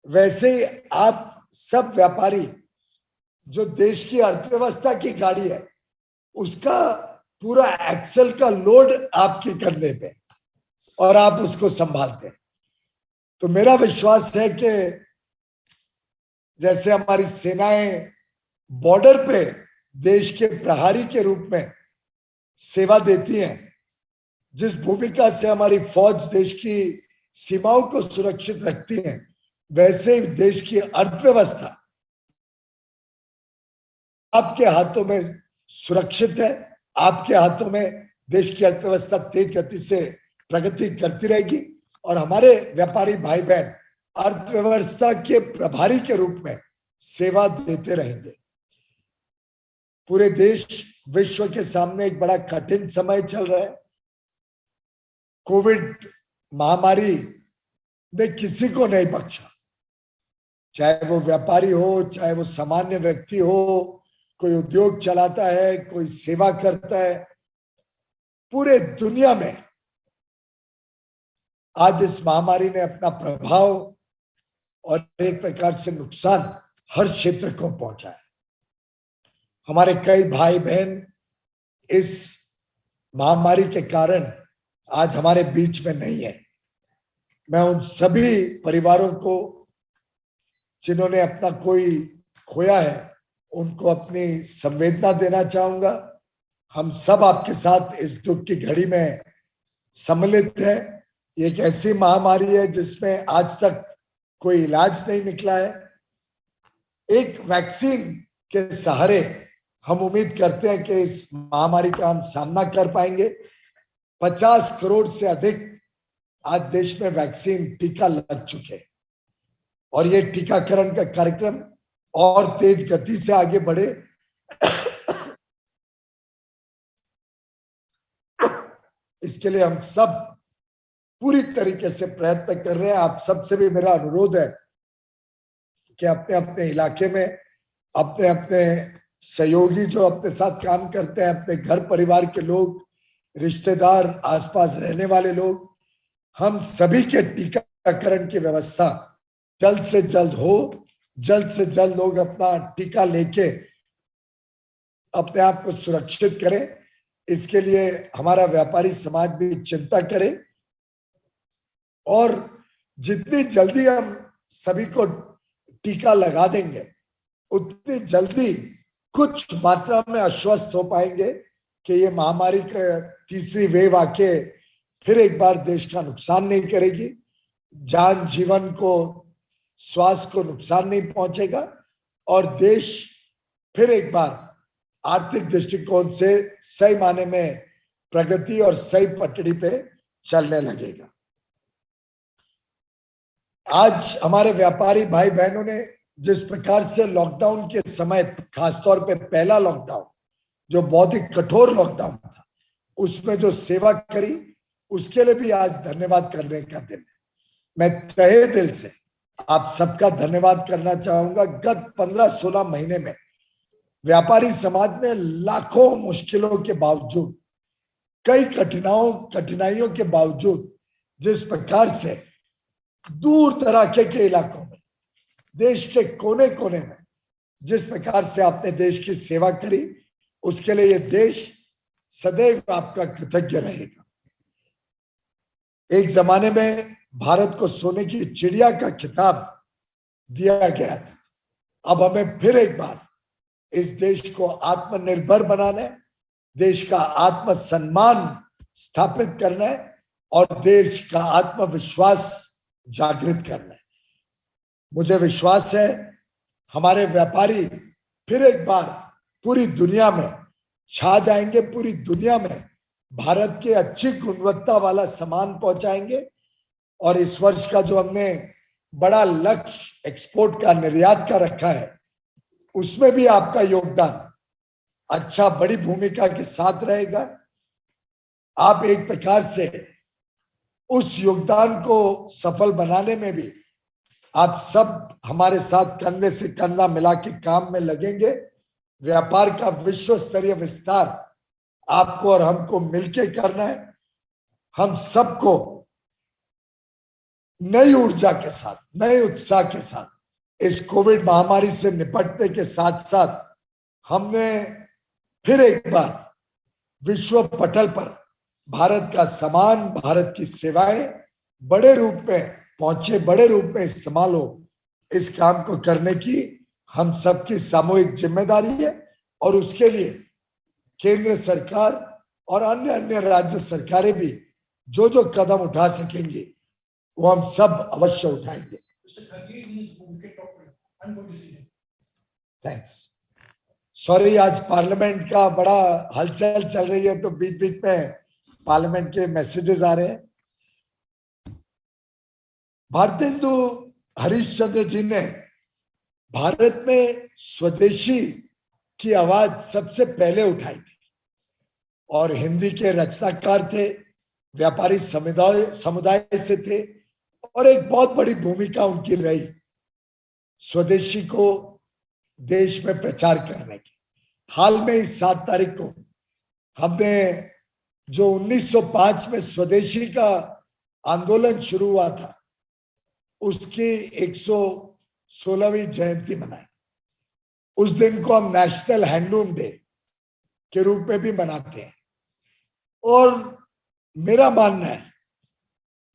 वैसे ही आप सब व्यापारी जो देश की अर्थव्यवस्था की गाड़ी है, उसका पूरा एक्सेल का लोड आपके कंधे पे, और आप उसको संभालते हैं। तो मेरा विश्वास है कि जैसे हमारी सेनाएं बॉर्डर पे देश के प्रहरी के रूप में सेवा देती हैं, जिस भूमिका से हमारी फौज देश की सीमाओं को सुरक्षित रखती है, वैसे ही देश की अर्थव्यवस्था आपके हाथों में सुरक्षित है, आपके हाथों में देश की अर्थव्यवस्था तेज गति से प्रगति करती रहेगी और हमारे व्यापारी भाई बहन अर्थव्यवस्था के प्रभारी के रूप में सेवा देते रहेंगे। पूरे देश विश्व के सामने एक बड़ा कठिन समय चल रहा है। कोविड महामारी ने किसी को नहीं बख्शा, चाहे वो व्यापारी हो, चाहे वो सामान्य व्यक्ति हो, कोई उद्योग चलाता है, कोई सेवा करता है। पूरे दुनिया में आज इस महामारी ने अपना प्रभाव और एक प्रकार से नुकसान हर क्षेत्र को पहुंचा है। हमारे कई भाई बहन इस महामारी के कारण आज हमारे बीच में नहीं है। मैं उन सभी परिवारों को जिन्होंने अपना कोई खोया है उनको अपनी संवेदना देना चाहूंगा। हम सब आपके साथ इस दुख की घड़ी में सम्मिलित हैं। ये एक ऐसी महामारी है जिसमें आज तक कोई इलाज नहीं निकला है। एक वैक्सीन के सहारे हम उम्मीद करते हैं कि इस महामारी का हम सामना कर पाएंगे। 50 करोड़ से अधिक आज देश में वैक्सीन टीका लग चुके हैं और ये टीकाकरण का कार्यक्रम और तेज गति से आगे बढ़े, इसके लिए हम सब पूरी तरीके से प्रयत्न कर रहे हैं। आप सबसे भी मेरा अनुरोध है कि अपने अपने इलाके में अपने अपने सहयोगी जो अपने साथ काम करते हैं, अपने घर परिवार के लोग, रिश्तेदार, आसपास रहने वाले लोग, हम सभी के टीकाकरण की व्यवस्था जल्द से जल्द हो, जल्द से जल्द लोग अपना टीका लेके अपने आप को सुरक्षित करें। इसके लिए हमारा व्यापारी समाज भी चिंता करे और जितनी जल्दी हम सभी को टीका लगा देंगे उतनी जल्दी कुछ मात्रा में आश्वस्त हो पाएंगे कि ये महामारी का तीसरी वेव आके फिर एक बार देश का नुकसान नहीं करेगी, जान जीवन को, स्वास्थ्य को नुकसान नहीं पहुंचेगा और देश फिर एक बार आर्थिक दृष्टिकोण से सही माने में प्रगति और सही पटड़ी पे चलने लगेगा। आज हमारे व्यापारी भाई बहनों ने जिस प्रकार से लॉकडाउन के समय, खासतौर पे पहला लॉकडाउन जो बहुत ही कठोर लॉकडाउन था, उसमें जो सेवा करी उसके लिए भी आज धन्यवाद करने का दिन है। मैं तहे दिल से आप सबका धन्यवाद करना चाहूंगा। गत 15-16 महीने में व्यापारी समाज ने लाखों मुश्किलों के बावजूद, कई कठिनाइयों के बावजूद जिस प्रकार से दूर दराके के इलाकों में, देश के कोने कोने में जिस प्रकार से आपने देश की सेवा करी, उसके लिए ये देश सदैव आपका कृतज्ञ रहेगा। एक जमाने में भारत को सोने की चिड़िया का खिताब दिया गया था। अब हमें फिर एक बार इस देश को आत्मनिर्भर बनाना है, देश का आत्मसम्मान स्थापित करना है और देश का आत्मविश्वास जागृत करना है। मुझे विश्वास है हमारे व्यापारी फिर एक बार पूरी दुनिया में छा जाएंगे, पूरी दुनिया में भारत के अच्छी गुणवत्ता वाला सामान पहुंचाएंगे और इस वर्ष का जो हमने बड़ा लक्ष्य एक्सपोर्ट का, निर्यात का रखा है, उसमें भी आपका योगदान अच्छा, बड़ी भूमिका के साथ रहेगा। आप एक प्रकार से उस योगदान को सफल बनाने में भी आप सब हमारे साथ कंधे से कंधा मिला के काम में लगेंगे। व्यापार का विश्व स्तरीय विस्तार आपको और हमको मिलके करना है। हम सबको नई ऊर्जा के साथ, नए उत्साह के साथ इस कोविड महामारी से निपटने के साथ साथ हमने फिर एक बार विश्व पटल पर भारत का सामान, भारत की सेवाएं बड़े रूप में पहुंचे, बड़े रूप में इस्तेमाल हो, इस काम को करने की हम सबकी सामूहिक जिम्मेदारी है और उसके लिए केंद्र सरकार और अन्य अन्य राज्य सरकारें भी जो जो कदम उठा सकेंगे वो हम सब अवश्य उठाएंगे। थैंक्स। सॉरी, आज पार्लियामेंट का बड़ा हलचल चल रही है तो बीच बीच में पार्लियामेंट के मैसेजेस आ रहे हैं। भारतेंदु हरिश्चंद्र जी ने भारत में स्वदेशी की आवाज सबसे पहले उठाई थी और हिंदी के रचनाकार थे, व्यापारी समुदाय से थे और एक बहुत बड़ी भूमिका उनकी रही स्वदेशी को देश में प्रचार करने की। हाल में इस 7 तारीख को हमने जो 1905 में स्वदेशी का आंदोलन शुरू हुआ था उसकी 116वीं जयंती मनाई। उस दिन को हम नेशनल हैंडलूम डे के रूप में भी मनाते हैं और मेरा मानना है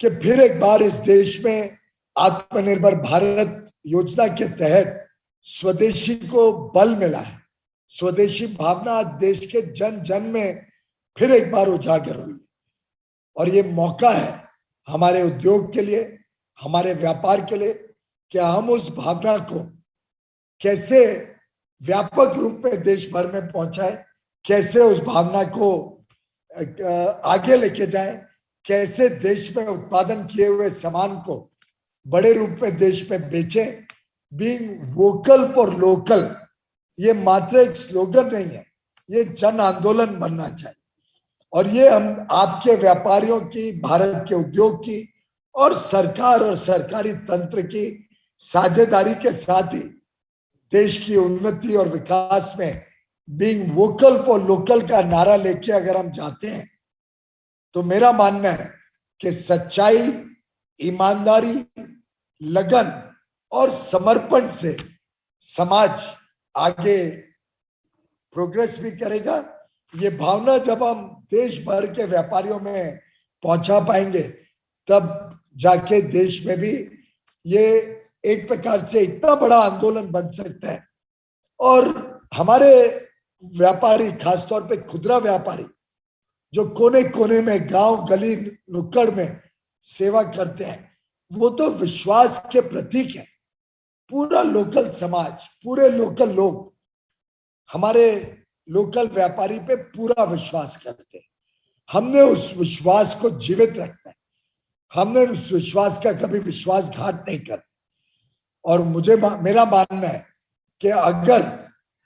कि फिर एक बार इस देश में आत्मनिर्भर भारत योजना के तहत स्वदेशी को बल मिला है। स्वदेशी भावना आज देश के जन जन में फिर एक बार उजागर हुई और ये मौका है हमारे उद्योग के लिए, हमारे व्यापार के लिए कि हम उस भावना को कैसे व्यापक रूप में देश भर में पहुंचाएं, कैसे उस भावना को आगे लेके जाएं, कैसे देश में उत्पादन किए हुए सामान को बड़े रूप में देश में बेचें। बीइंग वोकल फॉर लोकल ये मात्र एक स्लोगन नहीं है, ये जन आंदोलन बनना चाहिए और ये हम आपके व्यापारियों की, भारत के उद्योग की और सरकार और सरकारी तंत्र की साझेदारी के साथ ही देश की उन्नति और विकास में बीइंग वोकल फॉर लोकल का नारा लेके अगर हम जाते हैं तो मेरा मानना है कि सच्चाई, ईमानदारी, लगन और समर्पण से समाज आगे प्रोग्रेस भी करेगा। ये भावना जब हम देश भर के व्यापारियों में पहुंचा पाएंगे तब जाके देश में भी ये एक प्रकार से इतना बड़ा आंदोलन बन सकता है और हमारे व्यापारी, खासतौर पे खुदरा व्यापारी जो कोने कोने में, गांव गली नुक्कड़ में सेवा करते हैं, वो तो विश्वास के प्रतीक है। पूरा लोकल समाज, पूरे लोकल लोग हमारे लोकल व्यापारी पे पूरा विश्वास करते हैं। हमने उस विश्वास को जीवित रखना है, हमने उस विश्वास का कभी विश्वासघात नहीं करना। और मेरा मानना है कि अगर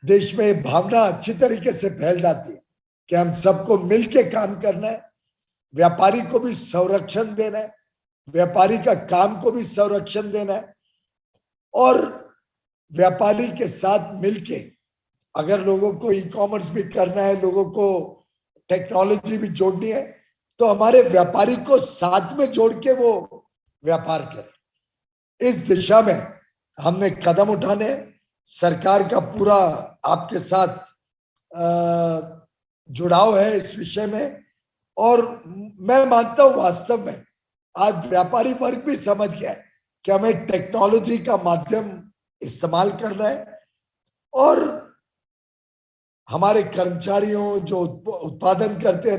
देश में भावना अच्छी तरीके से फैल जाती है कि हम सबको मिलके काम करना है, व्यापारी को भी संरक्षण देना है, व्यापारी का काम को भी संरक्षण देना है और व्यापारी के साथ मिलके अगर लोगों को ई कॉमर्स भी करना है, लोगों को टेक्नोलॉजी भी जोड़नी है तो हमारे व्यापारी को साथ में जोड़ के वो व्यापार करें। इस दिशा में हमने कदम उठाने, सरकार का पूरा आपके साथ जुड़ाव है इस विषय में और मैं मानता हूं वास्तव में आज व्यापारी वर्ग भी समझ गया है कि हमें टेक्नोलॉजी का माध्यम इस्तेमाल करना है और हमारे कर्मचारियों जो उत्पादन करते हैं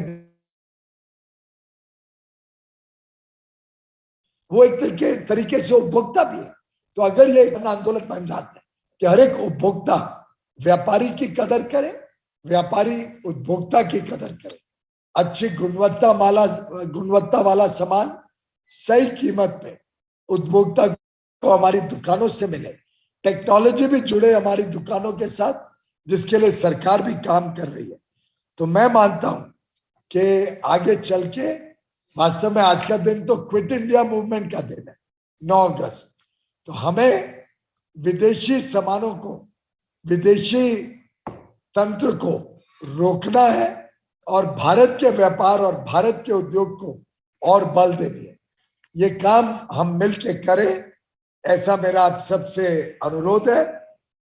वो एक तरीके से उपभोक्ता भी है। तो अगर ये एक आंदोलन बन जाता है कि हर एक उपभोक्ता व्यापारी की कदर करे, व्यापारी उपभोक्ता की कदर करे, अच्छी गुणवत्ता वाला सामान सही कीमत पे उपभोक्ता को हमारी दुकानों से मिले, टेक्नोलॉजी भी जुड़े हमारी दुकानों के साथ जिसके लिए सरकार भी काम कर रही है। तो मैं मानता हूं कि आगे चल के वास्तव में आज का दिन तो क्विट इंडिया मूवमेंट का दिन है, 9 अगस्त। तो हमें विदेशी सामानों को, विदेशी तंत्र को रोकना है और भारत के व्यापार और भारत के उद्योग को और बल देनी है। ये काम हम मिलके करें, ऐसा मेरा आप सबसे अनुरोध है।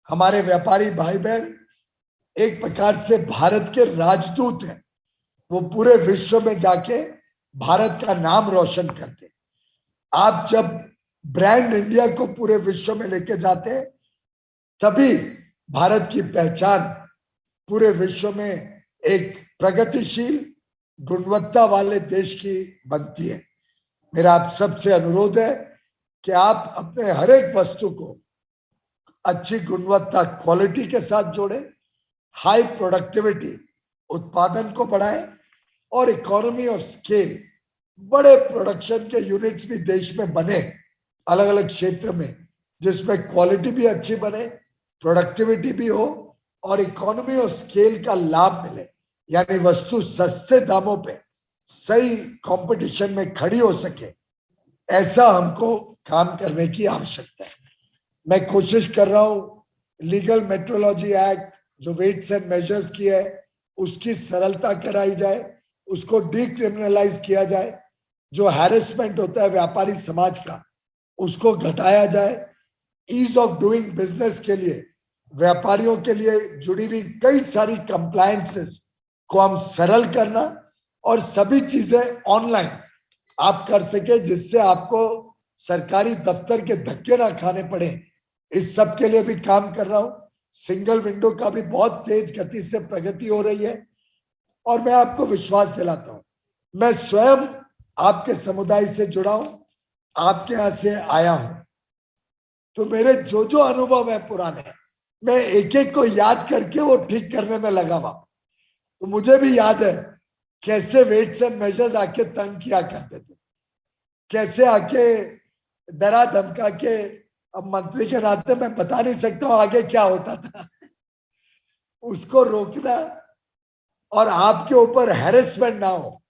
हमारे व्यापारी भाई बहन एक प्रकार से भारत के राजदूत हैं, वो पूरे विश्व में जाके भारत का नाम रोशन करते हैं। आप जब ब्रांड इंडिया को पूरे विश्व में लेके जाते हैं तभी भारत की पहचान पूरे विश्व में एक प्रगतिशील, गुणवत्ता वाले देश की बनती है। मेरा आप सबसे अनुरोध है कि आप अपने हर एक वस्तु को अच्छी गुणवत्ता, क्वालिटी के साथ जोड़ें हाई प्रोडक्टिविटी, उत्पादन को बढ़ाएं और इकोनॉमी ऑफ स्केल, बड़े प्रोडक्शन के यूनिट्स भी देश में बने अलग अलग क्षेत्र में, जिसमें क्वालिटी भी अच्छी बने, प्रोडक्टिविटी भी हो और इकोनॉमी ऑफ स्केल का लाभ मिले, यानी वस्तु सस्ते दामों पे सही कंपटीशन में खड़ी हो सके। ऐसा हमको काम करने की आवश्यकता है। मैं कोशिश कर रहा हूं लीगल मेट्रोलॉजी एक्ट जो वेट्स एंड मेजर्स की है उसकी सरलता कराई जाए, उसको डिक्रिमिनलाइज किया जाए, जो हैरेसमेंट होता है व्यापारी समाज का उसको घटाया जाए, ईज ऑफ डूइंग बिजनेस के लिए व्यापारियों के लिए जुड़ी हुई कई सारी कंप्लायंसेस को हम सरल करना और सभी चीजें ऑनलाइन आप कर सके जिससे आपको सरकारी दफ्तर के धक्के ना खाने पड़े। इस सब के लिए भी काम कर रहा हूं। सिंगल विंडो का भी बहुत तेज गति से प्रगति हो रही है और मैं आपको विश्वास दिलाता हूं, मैं स्वयं आपके समुदाय से जुड़ा हूं, आपके यहां से आया हूं, तो मेरे जो जो अनुभव है पुराने, मैं एक एक को याद करके वो ठीक करने में लगा हुआ। तो मुझे भी याद है कैसे वेट्स एंड मेजर्स आके तंग किया करते थे, कैसे आके डरा धमका के, अब मंत्री के नाते मैं बता नहीं सकता हूं आगे क्या होता था उसको रोकना और आपके ऊपर हैरेसमेंट ना हो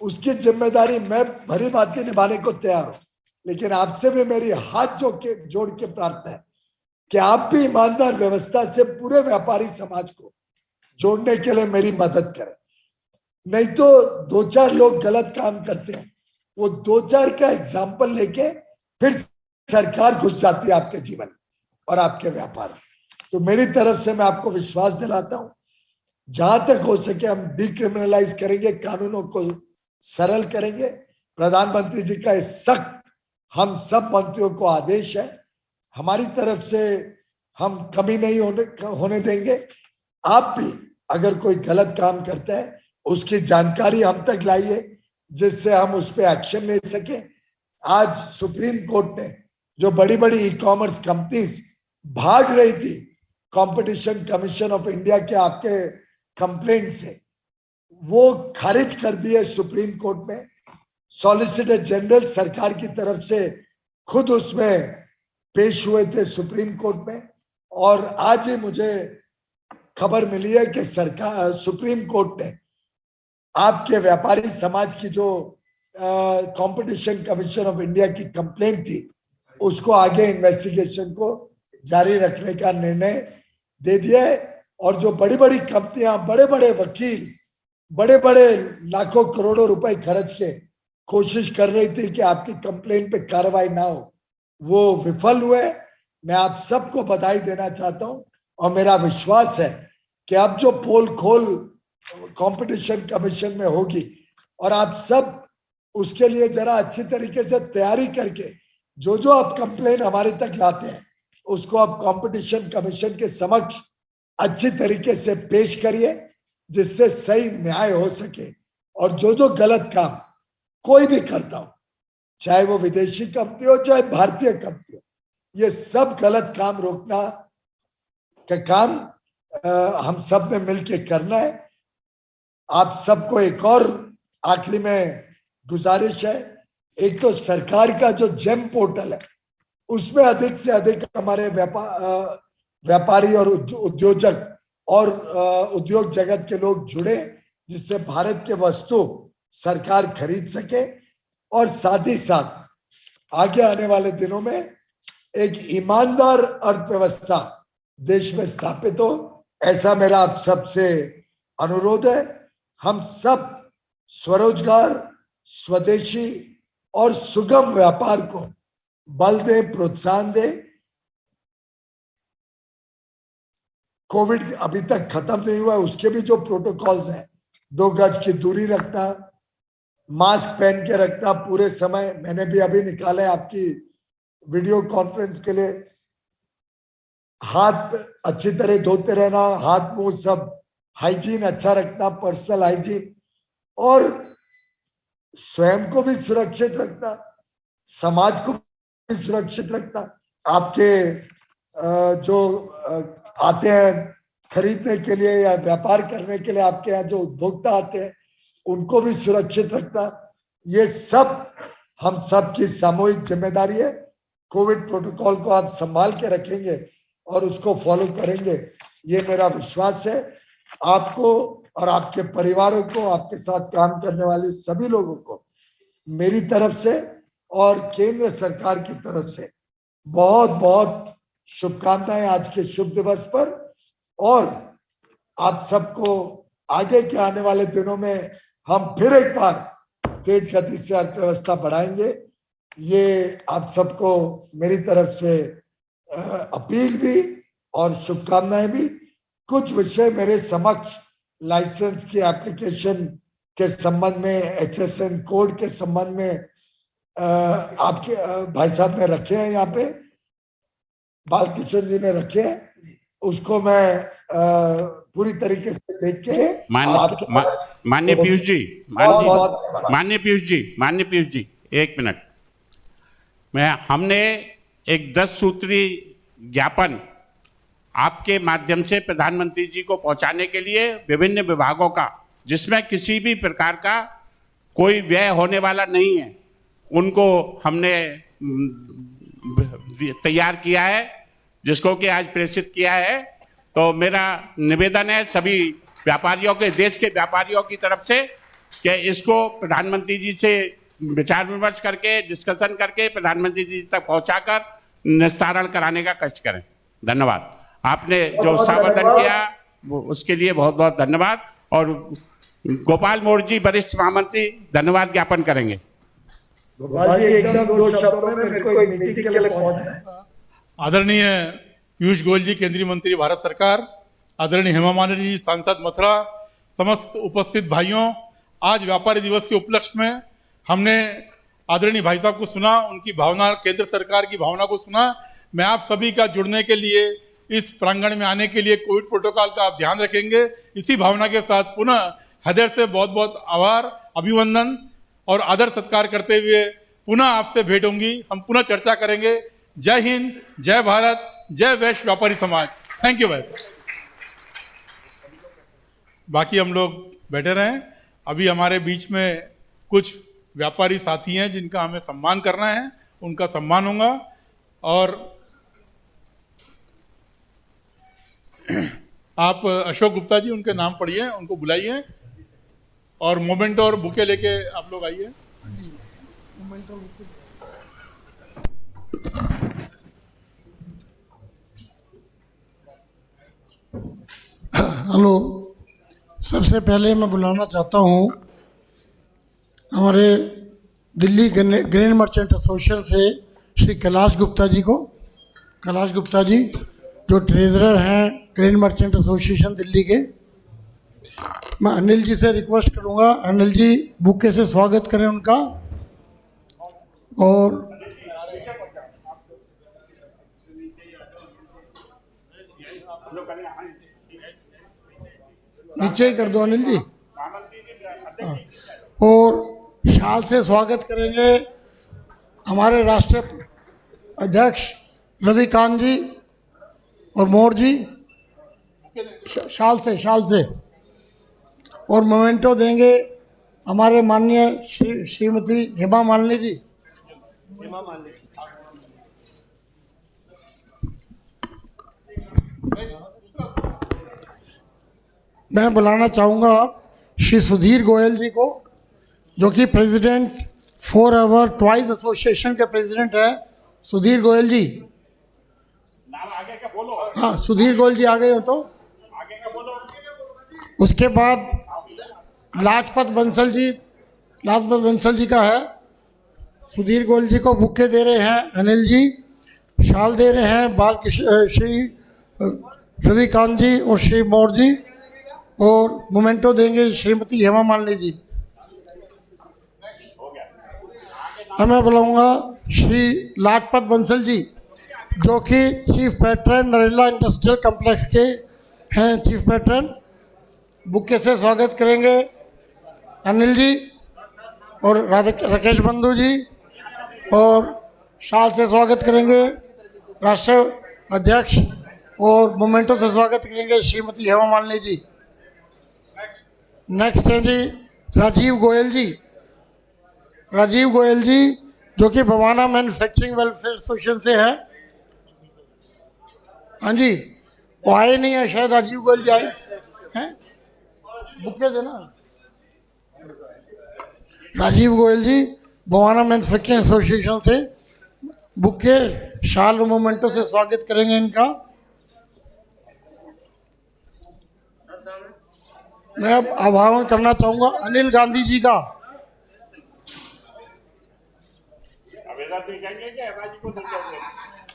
उसकी जिम्मेदारी मैं भरी बात निभाने को तैयार हूं। लेकिन आपसे भी मेरी हाथ जोड़ के प्रार्थना है कि आप भी ईमानदार व्यवस्था से पूरे व्यापारी समाज को जोड़ने के लिए मेरी मदद करें। नहीं तो दो चार लोग गलत काम करते हैं, वो दो चार का एग्जाम्पल लेके फिर सरकार घुस जाती है आपके जीवन और आपके व्यापार। तो मेरी तरफ से मैं आपको विश्वास दिलाता हूं, जहां तक हो सके हम डिक्रिमिनलाइज करेंगे, कानूनों को सरल करेंगे। प्रधानमंत्री जी का सख्त हम सब मंत्रियों को आदेश है, हमारी तरफ से हम कमी नहीं होने देंगे। आप भी अगर कोई गलत काम करता है उसकी जानकारी हम तक लाइए जिससे हम उस पर एक्शन ले सके। आज सुप्रीम कोर्ट ने जो बड़ी बड़ी ई कॉमर्स कंपनीज भाग रही थी कंपटीशन कमीशन ऑफ इंडिया के आपके कंप्लेंट से, वो खारिज कर दिए सुप्रीम कोर्ट में। सॉलिसिटर जनरल सरकार की तरफ से खुद उसमें पेश हुए थे सुप्रीम कोर्ट में, और आज ही मुझे खबर मिली है कि सरकार सुप्रीम कोर्ट ने आपके व्यापारी समाज की जो कंपटीशन कमीशन ऑफ इंडिया की कंप्लेंट थी उसको आगे इन्वेस्टिगेशन को जारी रखने का निर्णय दे दिया है। और जो बड़ी बड़ी कंपनियां, बड़े बड़े वकील, बड़े बड़े लाखों करोड़ों रुपए खर्च के कोशिश कर रही थी कि आपकी कंप्लेंट पे कार्रवाई ना हो, वो विफल हुए। मैं आप सबको बधाई देना चाहता हूं और मेरा विश्वास है कि अब जो पोल खोल कंपटीशन कमीशन में होगी और आप सब उसके लिए जरा अच्छी तरीके से तैयारी करके जो जो आप कंप्लेन हमारे तक लाते हैं उसको आप कंपटीशन कमीशन के समक्ष अच्छी तरीके से पेश करिए जिससे सही न्याय हो सके। और जो जो गलत काम कोई भी करता हो, चाहे वो विदेशी कंपनी हो चाहे भारतीय कंपनी हो, ये सब गलत काम रोकना का काम हम सब ने मिलकर करना है। आप सबको एक और आखिरी में गुजारिश है, एक तो सरकार का जो जेम पोर्टल है उसमें अधिक से अधिक हमारे व्यापारी और उद्योजक और उद्योग जगत के लोग जुड़े जिससे भारत के वस्तु सरकार खरीद सके और साथ ही साथ आगे आने वाले दिनों में एक ईमानदार अर्थव्यवस्था देश में स्थापित हो, ऐसा मेरा आप सबसे अनुरोध है। हम सब स्वरोजगार, स्वदेशी और सुगम व्यापार को बल दें, प्रोत्साहन दें। कोविड अभी तक खत्म नहीं हुआ, उसके भी जो प्रोटोकॉल्स हैं, 2 गज की दूरी रखना, मास्क पहन के रखना पूरे समय, मैंने भी अभी निकाला है आपकी वीडियो कॉन्फ्रेंस के लिए, हाथ अच्छी तरह धोते रहना, हाथ मुंह सब हाइजीन अच्छा रखना, पर्सनल हाइजीन, और स्वयं को भी सुरक्षित रखना, समाज को भी सुरक्षित रखना। आपके जो आते हैं खरीदने के लिए या व्यापार करने के लिए आपके यहाँ जो उपभोक्ता आते हैं उनको भी सुरक्षित रखना, ये सब हम सब की सामूहिक जिम्मेदारी है। कोविड प्रोटोकॉल को आप संभाल के रखेंगे और उसको फॉलो करेंगे, ये मेरा विश्वास है। आपको और आपके परिवारों को, आपके साथ काम करने वाले सभी लोगों को मेरी तरफ से और केंद्र सरकार की तरफ से बहुत बहुत शुभकामनाएं आज के शुभ दिवस पर। और आप सबको आगे के आने वाले दिनों में हम फिर एक बार तेज गति से अर्थव्यवस्था बढ़ाएंगे, ये आप सबको मेरी तरफ से अपील भी और शुभकामनाएं भी। कुछ विषय मेरे समक्ष लाइसेंस की एप्लीकेशन के संबंध में, HSN कोड के संबंध में आपके भाई साहब ने रखे हैं, यहाँ पे बालकिशन जी ने रखे हैं, उसको मैं पूरी तरीके से देख के माननीय पीयूष जी एक मिनट, हमने एक 10 सूत्री ज्ञापन आपके माध्यम से प्रधानमंत्री जी को पहुंचाने के लिए विभिन्न विभागों का, जिसमें किसी भी प्रकार का कोई व्यय होने वाला नहीं है, उनको हमने तैयार किया है, जिसको कि आज प्रेषित किया है। तो मेरा निवेदन है सभी व्यापारियों के, देश के व्यापारियों की तरफ से, कि इसको प्रधानमंत्री जी से विचार विमर्श करके, डिस्कशन करके प्रधानमंत्री जी तक पहुंचाकर निस्तारण कराने का कष्ट करें। धन्यवाद। आपने जो सावधान किया वो उसके लिए बहुत बहुत धन्यवाद। और गोपाल मौर्य जी वरिष्ठ महामंत्री धन्यवाद ज्ञापन करेंगे। गोपाल जी एकदम 2 शब्दों में मेरे को एक मीटिंग के लिए पहुंचना है। आदरणीय पीयूष गोयल जी केंद्रीय मंत्री भारत सरकार, आदरणीय हेमा मालिनी जी सांसद मथुरा, समस्त उपस्थित भाइयों, आज व्यापारी दिवस के उपलक्ष्य में हमने आदरणीय भाई साहब को सुना, उनकी भावना, केंद्र सरकार की भावना को सुना। मैं आप सभी का जुड़ने के लिए, इस प्रांगण में आने के लिए, कोविड प्रोटोकॉल का आप ध्यान रखेंगे, इसी भावना के साथ पुनः हृदय से बहुत बहुत आभार, अभिवंदन और आदर सत्कार करते हुए पुनः आपसे भेंट होंगी, हम पुनः चर्चा करेंगे। जय हिंद, जय भारत, जय वैश्य व्यापारी समाज। थैंक यू भाई। बाकी हम लोग बैठे रहें। अभी हमारे बीच में कुछ व्यापारी साथी हैं जिनका हमें सम्मान करना है, उनका सम्मान होगा। और आप अशोक गुप्ता जी, उनके नाम पढ़िए, उनको बुलाइए और मोमेंटो और बुके लेके आप लोग आइए। हेलो, सबसे पहले मैं बुलाना चाहता हूँ हमारे दिल्ली ग्रेन मर्चेंट एसोसिएशन से श्री कैलाश गुप्ता जी को। कैलाश गुप्ता जी जो ट्रेजरर हैं ग्रेन मर्चेंट एसोसिएशन दिल्ली के। मैं अनिल जी से रिक्वेस्ट करूँगा, अनिल जी बुके से स्वागत करें उनका। और नीचे ही कर दो अनिल जी। और शाल से स्वागत करेंगे हमारे राष्ट्रीय अध्यक्ष रविकांत जी और मौर्य जी, शाल से। और मोमेंटो देंगे हमारे माननीय श्रीमती हेमा मालिनी जी। मैं बुलाना चाहूँगा श्री सुधीर गोयल जी को, जो कि president for ever twice association के प्रेसिडेंट है। सुधीर गोयल जी, नाम आगे का बोलो। हाँ, सुधीर गोयल जी आ गए हो तो। आगे का बोलो। उसके बाद लाजपत बंसल जी का है। सुधीर गोयल जी को बुके दे रहे हैं अनिल जी, शाल दे रहे हैं श्री रविकांत जी और श्री मौर्य जी, और मोमेंटो देंगे श्रीमती हेमा मालिनी जी। मैं बुलाऊंगा श्री लाजपत बंसल जी, जो कि chief patron Narela industrial complex के हैं, चीफ पैट्रन। बुके से स्वागत करेंगे अनिल जी और राकेश बंधु जी, और शाल से स्वागत करेंगे राष्ट्रीय अध्यक्ष और मोमेंटो से स्वागत करेंगे श्रीमती हेमा मालिनी जी। नेक्स्ट है जी राजीव गोयल जी। राजीव गोयल जी जो कि भवाना मैन्युफैक्चरिंग वेलफेयर एसोसिएशन से है। हाँ जी, वो आए नहीं है शायद, राजीव गोयल जी आए हैं, बुके देना। राजीव गोयल जी भवाना मैन्युफैक्चरिंग एसोसिएशन से बुके, शाल और मोमेंटो से स्वागत करेंगे इनका। मैं अब आह्वान करना चाहूंगा अनिल गांधी जी का।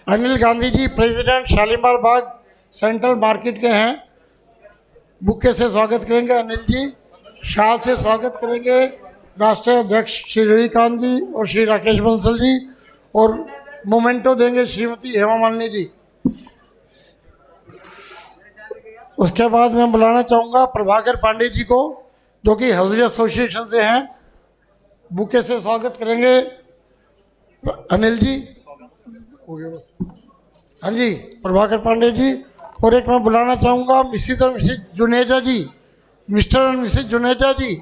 अनिल गांधी जी प्रेसिडेंट शालीमार बाग सेंट्रल मार्केट के हैं। बुके से स्वागत करेंगे अनिल जी। शाल से स्वागत करेंगे राष्ट्रीय अध्यक्ष श्री रविकांत जी और श्री राकेश बंसल जी, और मोमेंटो देंगे श्रीमती हेमा मालिनी जी। उसके बाद मैं बुलाना चाहूँगा प्रभाकर पांडे जी को जो कि हजरी एसोसिएशन से हैं। बुके से स्वागत करेंगे अनिल जी। हो गया बस। हाँ जी, प्रभाकर पांडे जी। और एक मैं बुलाना चाहूँगा मिसिस और मिसेज जुनेजा जी, मिस्टर और मिसेज जुनेजा जी।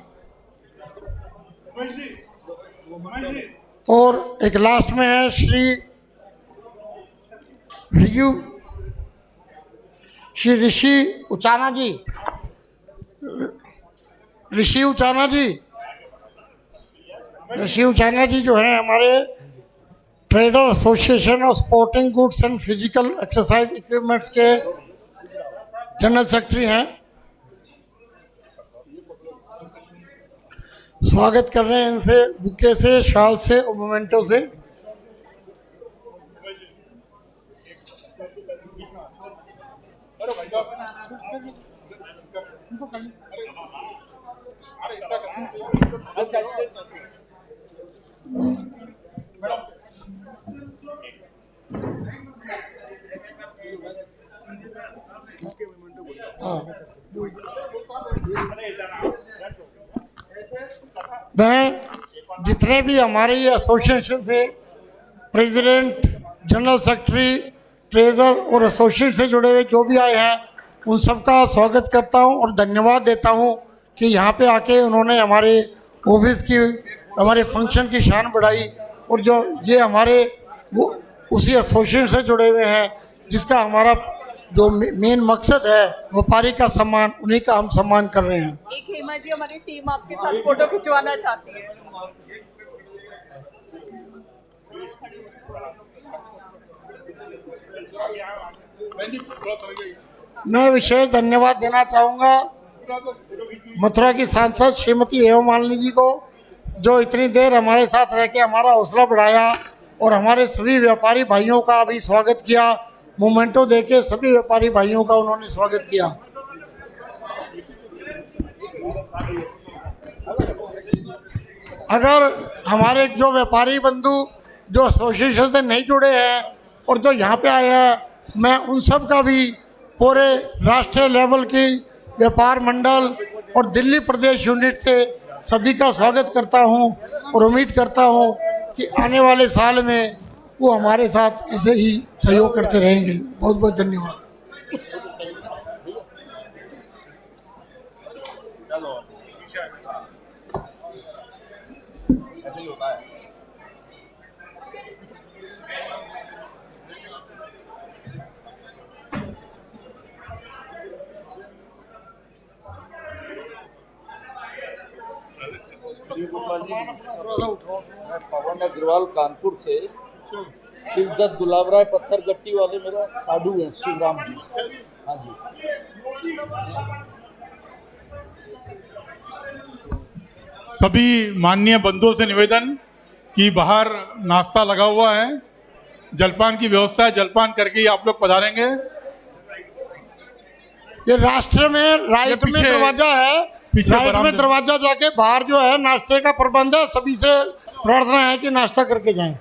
और एक लास्ट में है श्री ऋषि उचाना जी। ऋषि उचाना जी जो हैं हमारे trader association of sporting goods and physical exercise equipments के जनरल सेक्रेटरी हैं। स्वागत कर रहे हैं इनसे बुके से, शाल से और मोमेंटो से। मैं जितने भी हमारे ये एसोसिएशन से प्रेसिडेंट, जनरल सेक्रेटरी, ट्रेजर और एसोसिएट से जुड़े हुए जो भी आए हैं उन सबका स्वागत करता हूं और धन्यवाद देता हूं कि यहाँ पे आके उन्होंने हमारे ऑफिस की, हमारे फंक्शन की शान बढ़ाई। और जो ये हमारे वो उसी एसोसिएशन से जुड़े हुए हैं जिसका हमारा जो मेन मकसद है व्यापारी का सम्मान, उन्हीं का हम सम्मान कर रहे हैं। एक हेमा जी हमारी टीम आपके साथ फोटो खिंचवाना चाहती है। मैं विशेष धन्यवाद देना चाहूँगा मथुरा की सांसद श्रीमती हेमा मालिनी जी को जो इतनी देर हमारे साथ रह के हमारा हौसला बढ़ाया और हमारे सभी व्यापारी भाइयों का भी स्वागत किया। मोमेंटो देके सभी व्यापारी भाइयों का उन्होंने स्वागत किया। अगर हमारे जो व्यापारी बंधु जो एसोसिएशन से नहीं जुड़े हैं और जो यहाँ पे आए हैं, मैं उन सब का भी पूरे राष्ट्रीय लेवल की व्यापार मंडल और दिल्ली प्रदेश यूनिट से सभी का स्वागत करता हूँ और उम्मीद करता हूँ कि आने वाले साल में वो हमारे साथ ऐसे ही सहयोग करते रहेंगे। बहुत बहुत धन्यवाद। मैं पवन अग्रवाल कानपुर से, शिवदत्त गुलाबराय पत्थर गट्टी वाले मेरा साधु हैं शिवराम जी। हाँ जी, सभी माननीय बंधुओं से निवेदन कि बाहर नाश्ता लगा हुआ है, जलपान की व्यवस्था है, जलपान करके ही आप लोग पधारेंगे। ये राष्ट्र में राइट में दरवाजा है, राइट में दरवाजा जाके बाहर जो है नाश्ते का प्रबंध है। सभी से प्रार्थना है कि नाश्ता करके जाएं।